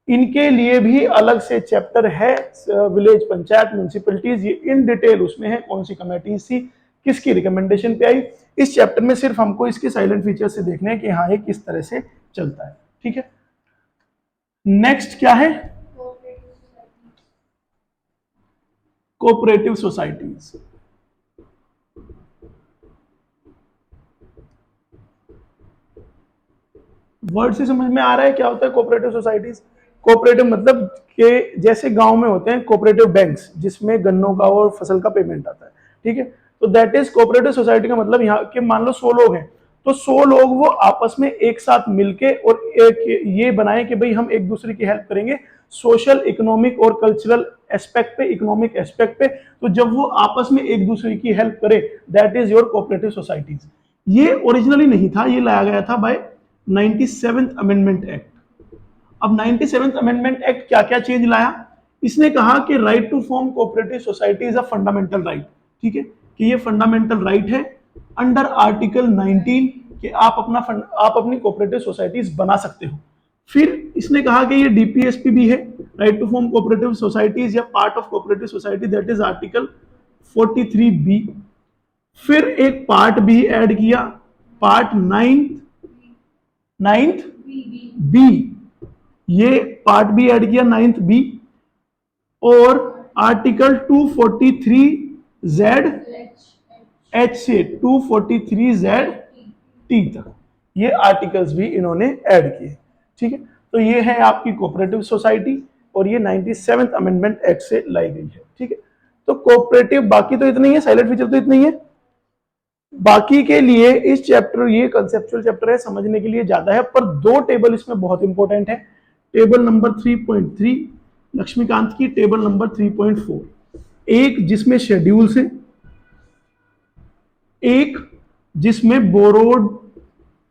इनके लिए भी अलग से चैप्टर है, विलेज पंचायत म्यूनिसिपैलिटीज, ये इन डिटेल उसमें है, कौन सी कमेटीज थी, किसकी रिकमेंडेशन पे आई। इस चैप्टर में सिर्फ हमको इसके साइलेंट फीचर से देखने हैं कि हाँ ये किस तरह से चलता है। ठीक है, नेक्स्ट क्या है, कोऑपरेटिव सोसाइटीज। वर्ड से समझ में आ रहा है क्या होता है कोऑपरेटिव सोसाइटीज? कोऑपरेटिव मतलब कि जैसे गांव में होते हैं कोऑपरेटिव बैंक्स जिसमें गन्नों का और फसल का पेमेंट आता है। ठीक है, तो दैट इज कोऑपरेटिव सोसाइटी का मतलब यहाँ के मान लो 100 लोग हैं, तो 100 लोग वो आपस में एक साथ मिलके और एक ये बनाए कि भाई हम एक दूसरे की हेल्प करेंगे सोशल, इकोनॉमिक और कल्चरल एस्पेक्ट पे, इकोनॉमिक एस्पेक्ट पे। तो जब वो आपस में एक दूसरे की हेल्प करे, that is your cooperative societies. ये ओरिजिनली नहीं था, ये लाया गया था बाय 97th अमेंडमेंट एक्ट। अब 97th अमेंडमेंट एक्ट क्या क्या चेंज लाया? इसने कहा कि right to form cooperative society is a fundamental right, ठीक है, कि ये फंडामेंटल राइट है अंडर आर्टिकल 19 कि आप अपनी कोऑपरेटिव सोसाइटीज बना सकते हो। फिर इसने कहा कि ये डीपीएसपी भी है, right to form cooperative societies या part of cooperative society, that is article 43B। फिर एक पार्ट भी ऐड किया, पार्ट 9th बी, ये पार्ट भी ऐड किया 9th बी, और आर्टिकल 243Z H से 243Z T तक ये आर्टिकल्स भी इन्होंने ऐड किए, ठीक है। तो ये है आपकी कोऑपरेटिव सोसाइटी और ये 97th अमेंडमेंट एक्ट से लाई गई है, ठीक है। तो कोऑपरेटिव बाकी तो इतना ही है, साइलेंट फीचर तो इतना ही है। बाकी के लिए इस चैप्टर, ये कंसेप्चुअल चैप्टर है, समझने के लिए ज्यादा है, पर दो टेबल इसमें बहुत इंपॉर्टेंट है। टेबल नंबर 3.3 लक्ष्मीकांत की, टेबल नंबर 3.4, एक जिसमें शेड्यूल्स हैं, एक जिसमें बोरोड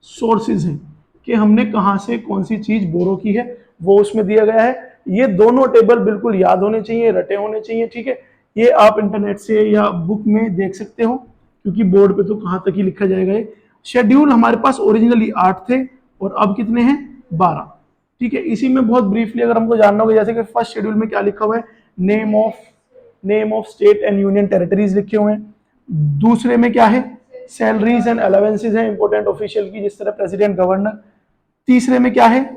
सोर्सेज हैं कि हमने कहां से कौन सी चीज बोरो की है, वो उसमें दिया गया है। ये दोनों टेबल बिल्कुल याद होने चाहिए, रटे होने चाहिए, ठीक है। ये आप इंटरनेट से या बुक में देख सकते हो, क्योंकि बोर्ड पे तो कहां तक ही लिखा जाएगा। ये शेड्यूल हमारे पास ओरिजिनली 8 थे और अब कितने हैं? 12, ठीक है। इसी में बहुत ब्रीफली अगर हमको जानना होगा, जैसे कि फर्स्ट शेड्यूल में क्या लिखा हुआ है, name of state and union territories लिखे हुए हैं। दूसरे में क्या है? सैलरीज एंड अलावेंसेज है इंपोर्टेंट ऑफिशियल की, जिस तरह प्रेसिडेंट, गवर्नर। तीसरे में क्या है?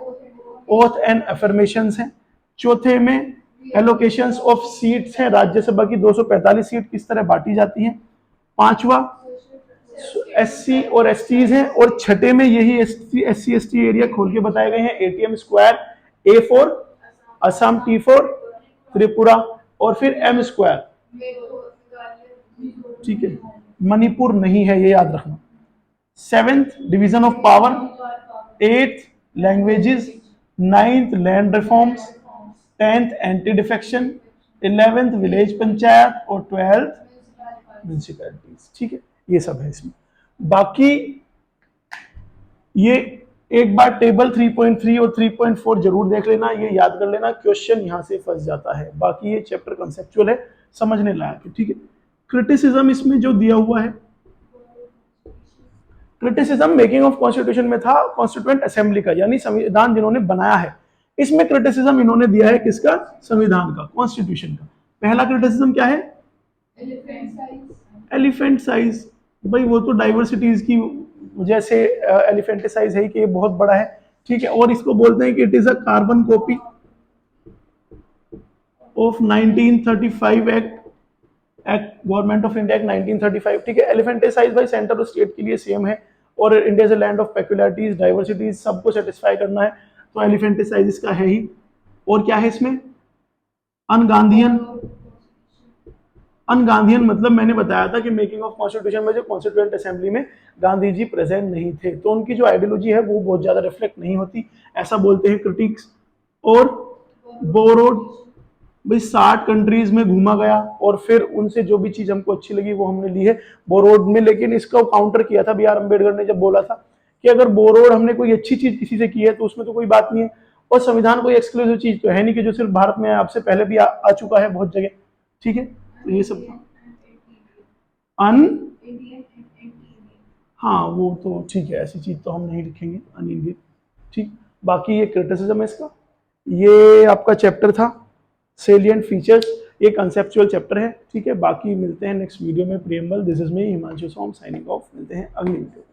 ओथ एंड अफर्मेशंस है। चौथे में एलोकेशंस ऑफ सीट्स हैं, राज्यसभा की 245 सीट किस तरह बांटी जाती हैं। पांचवा एससी और एसटीज हैं, और छठे में यही एससी एसटी एरिया खोल के बताए गए हैं। ATM square, A for Assam, T for Tripura, और फिर एम स्क्वायर, ठीक है, मणिपुर नहीं है, ये याद रखना। 7th division of power, 8th languages, 9th land reforms, 10th anti defection, 11th village panchayat और 12th म्यूनिसिपैलिटीज, ठीक है। ये सब है इसमें। बाकी ये एक बार टेबल 3.3 और 3.4 जरूर देख लेना, ये याद कर लेना, क्वेश्चन यहां से फंस जाता है। बाकी ये चैप्टर कंसेप्चुअल है, समझने लायक है, ठीक है। क्रिटिसिज्म इसमें जो दिया हुआ है, क्रिटिसिज्म मेकिंग ऑफ कॉन्स्टिट्यूशन में था कॉन्स्टिट्यूएंट असेंबली का, यानी संविधान जिन्होंने बनाया है। इसमें क्रिटिसिज्म इन्होंने दिया है किसका? संविधान का, कॉन्स्टिट्यूशन का। पहला क्रिटिसिज्म क्या है? Elephant size. भाई वो तो डाइवर्सिटीज की वजह से एलिफेंटिसाइज है कि ये बहुत बड़ा है, ठीक है। और इसको बोलते हैं कि it is a carbon copy of 1935 act government of India act 1935, ठीक है। एलिफेंटिसाइज भाई सेंटर और स्टेट के लिए सेम है, और India is a land of peculiarities, diversities, सबको सेटिस्फाई करना है, तो एलिफेंटिसाइज इसका है ही। और क्या है इसमें? अनगांधियन। अनगांधियन मतलब मैंने बताया था कि मेकिंग ऑफ कॉन्स्टिट्यूशन में जो कॉन्स्टिट्यूएंट असेंबली में गांधी जी प्रेजेंट नहीं थे, तो उनकी जो आइडियोलॉजी है वो बहुत ज्यादा रिफ्लेक्ट नहीं होती, ऐसा बोलते हैं क्रिटिक्स। और बोरोड, भाई 60 कंट्रीज में घूमा गया और फिर उनसे जो भी चीज हमको अच्छी लगी वो हमने ली है बोरोड में। लेकिन इसका काउंटर किया था बी आर अम्बेडकर ने, जब बोला था कि अगर बोरोड हमने कोई अच्छी चीज किसी से की है तो उसमें तो कोई बात नहीं है, और संविधान कोई एक्सक्लूसिव चीज तो है नहीं कि जो सिर्फ भारत में आपसे पहले भी आ चुका है बहुत जगह, ठीक है। तो ये सब हाँ वो तो ठीक है, ऐसी चीज तो हम नहीं लिखेंगे अन इंडियन, ठीक। बाकी ये क्रिटिसिज्म है इसका। ये आपका चैप्टर था सेलिएंट फीचर्स, ये कंसेप्चुअल चैप्टर है, ठीक है। बाकी मिलते हैं नेक्स्ट वीडियो में, preamble. This is me Himanshu Som signing off, मिलते हैं अगली वीडियो।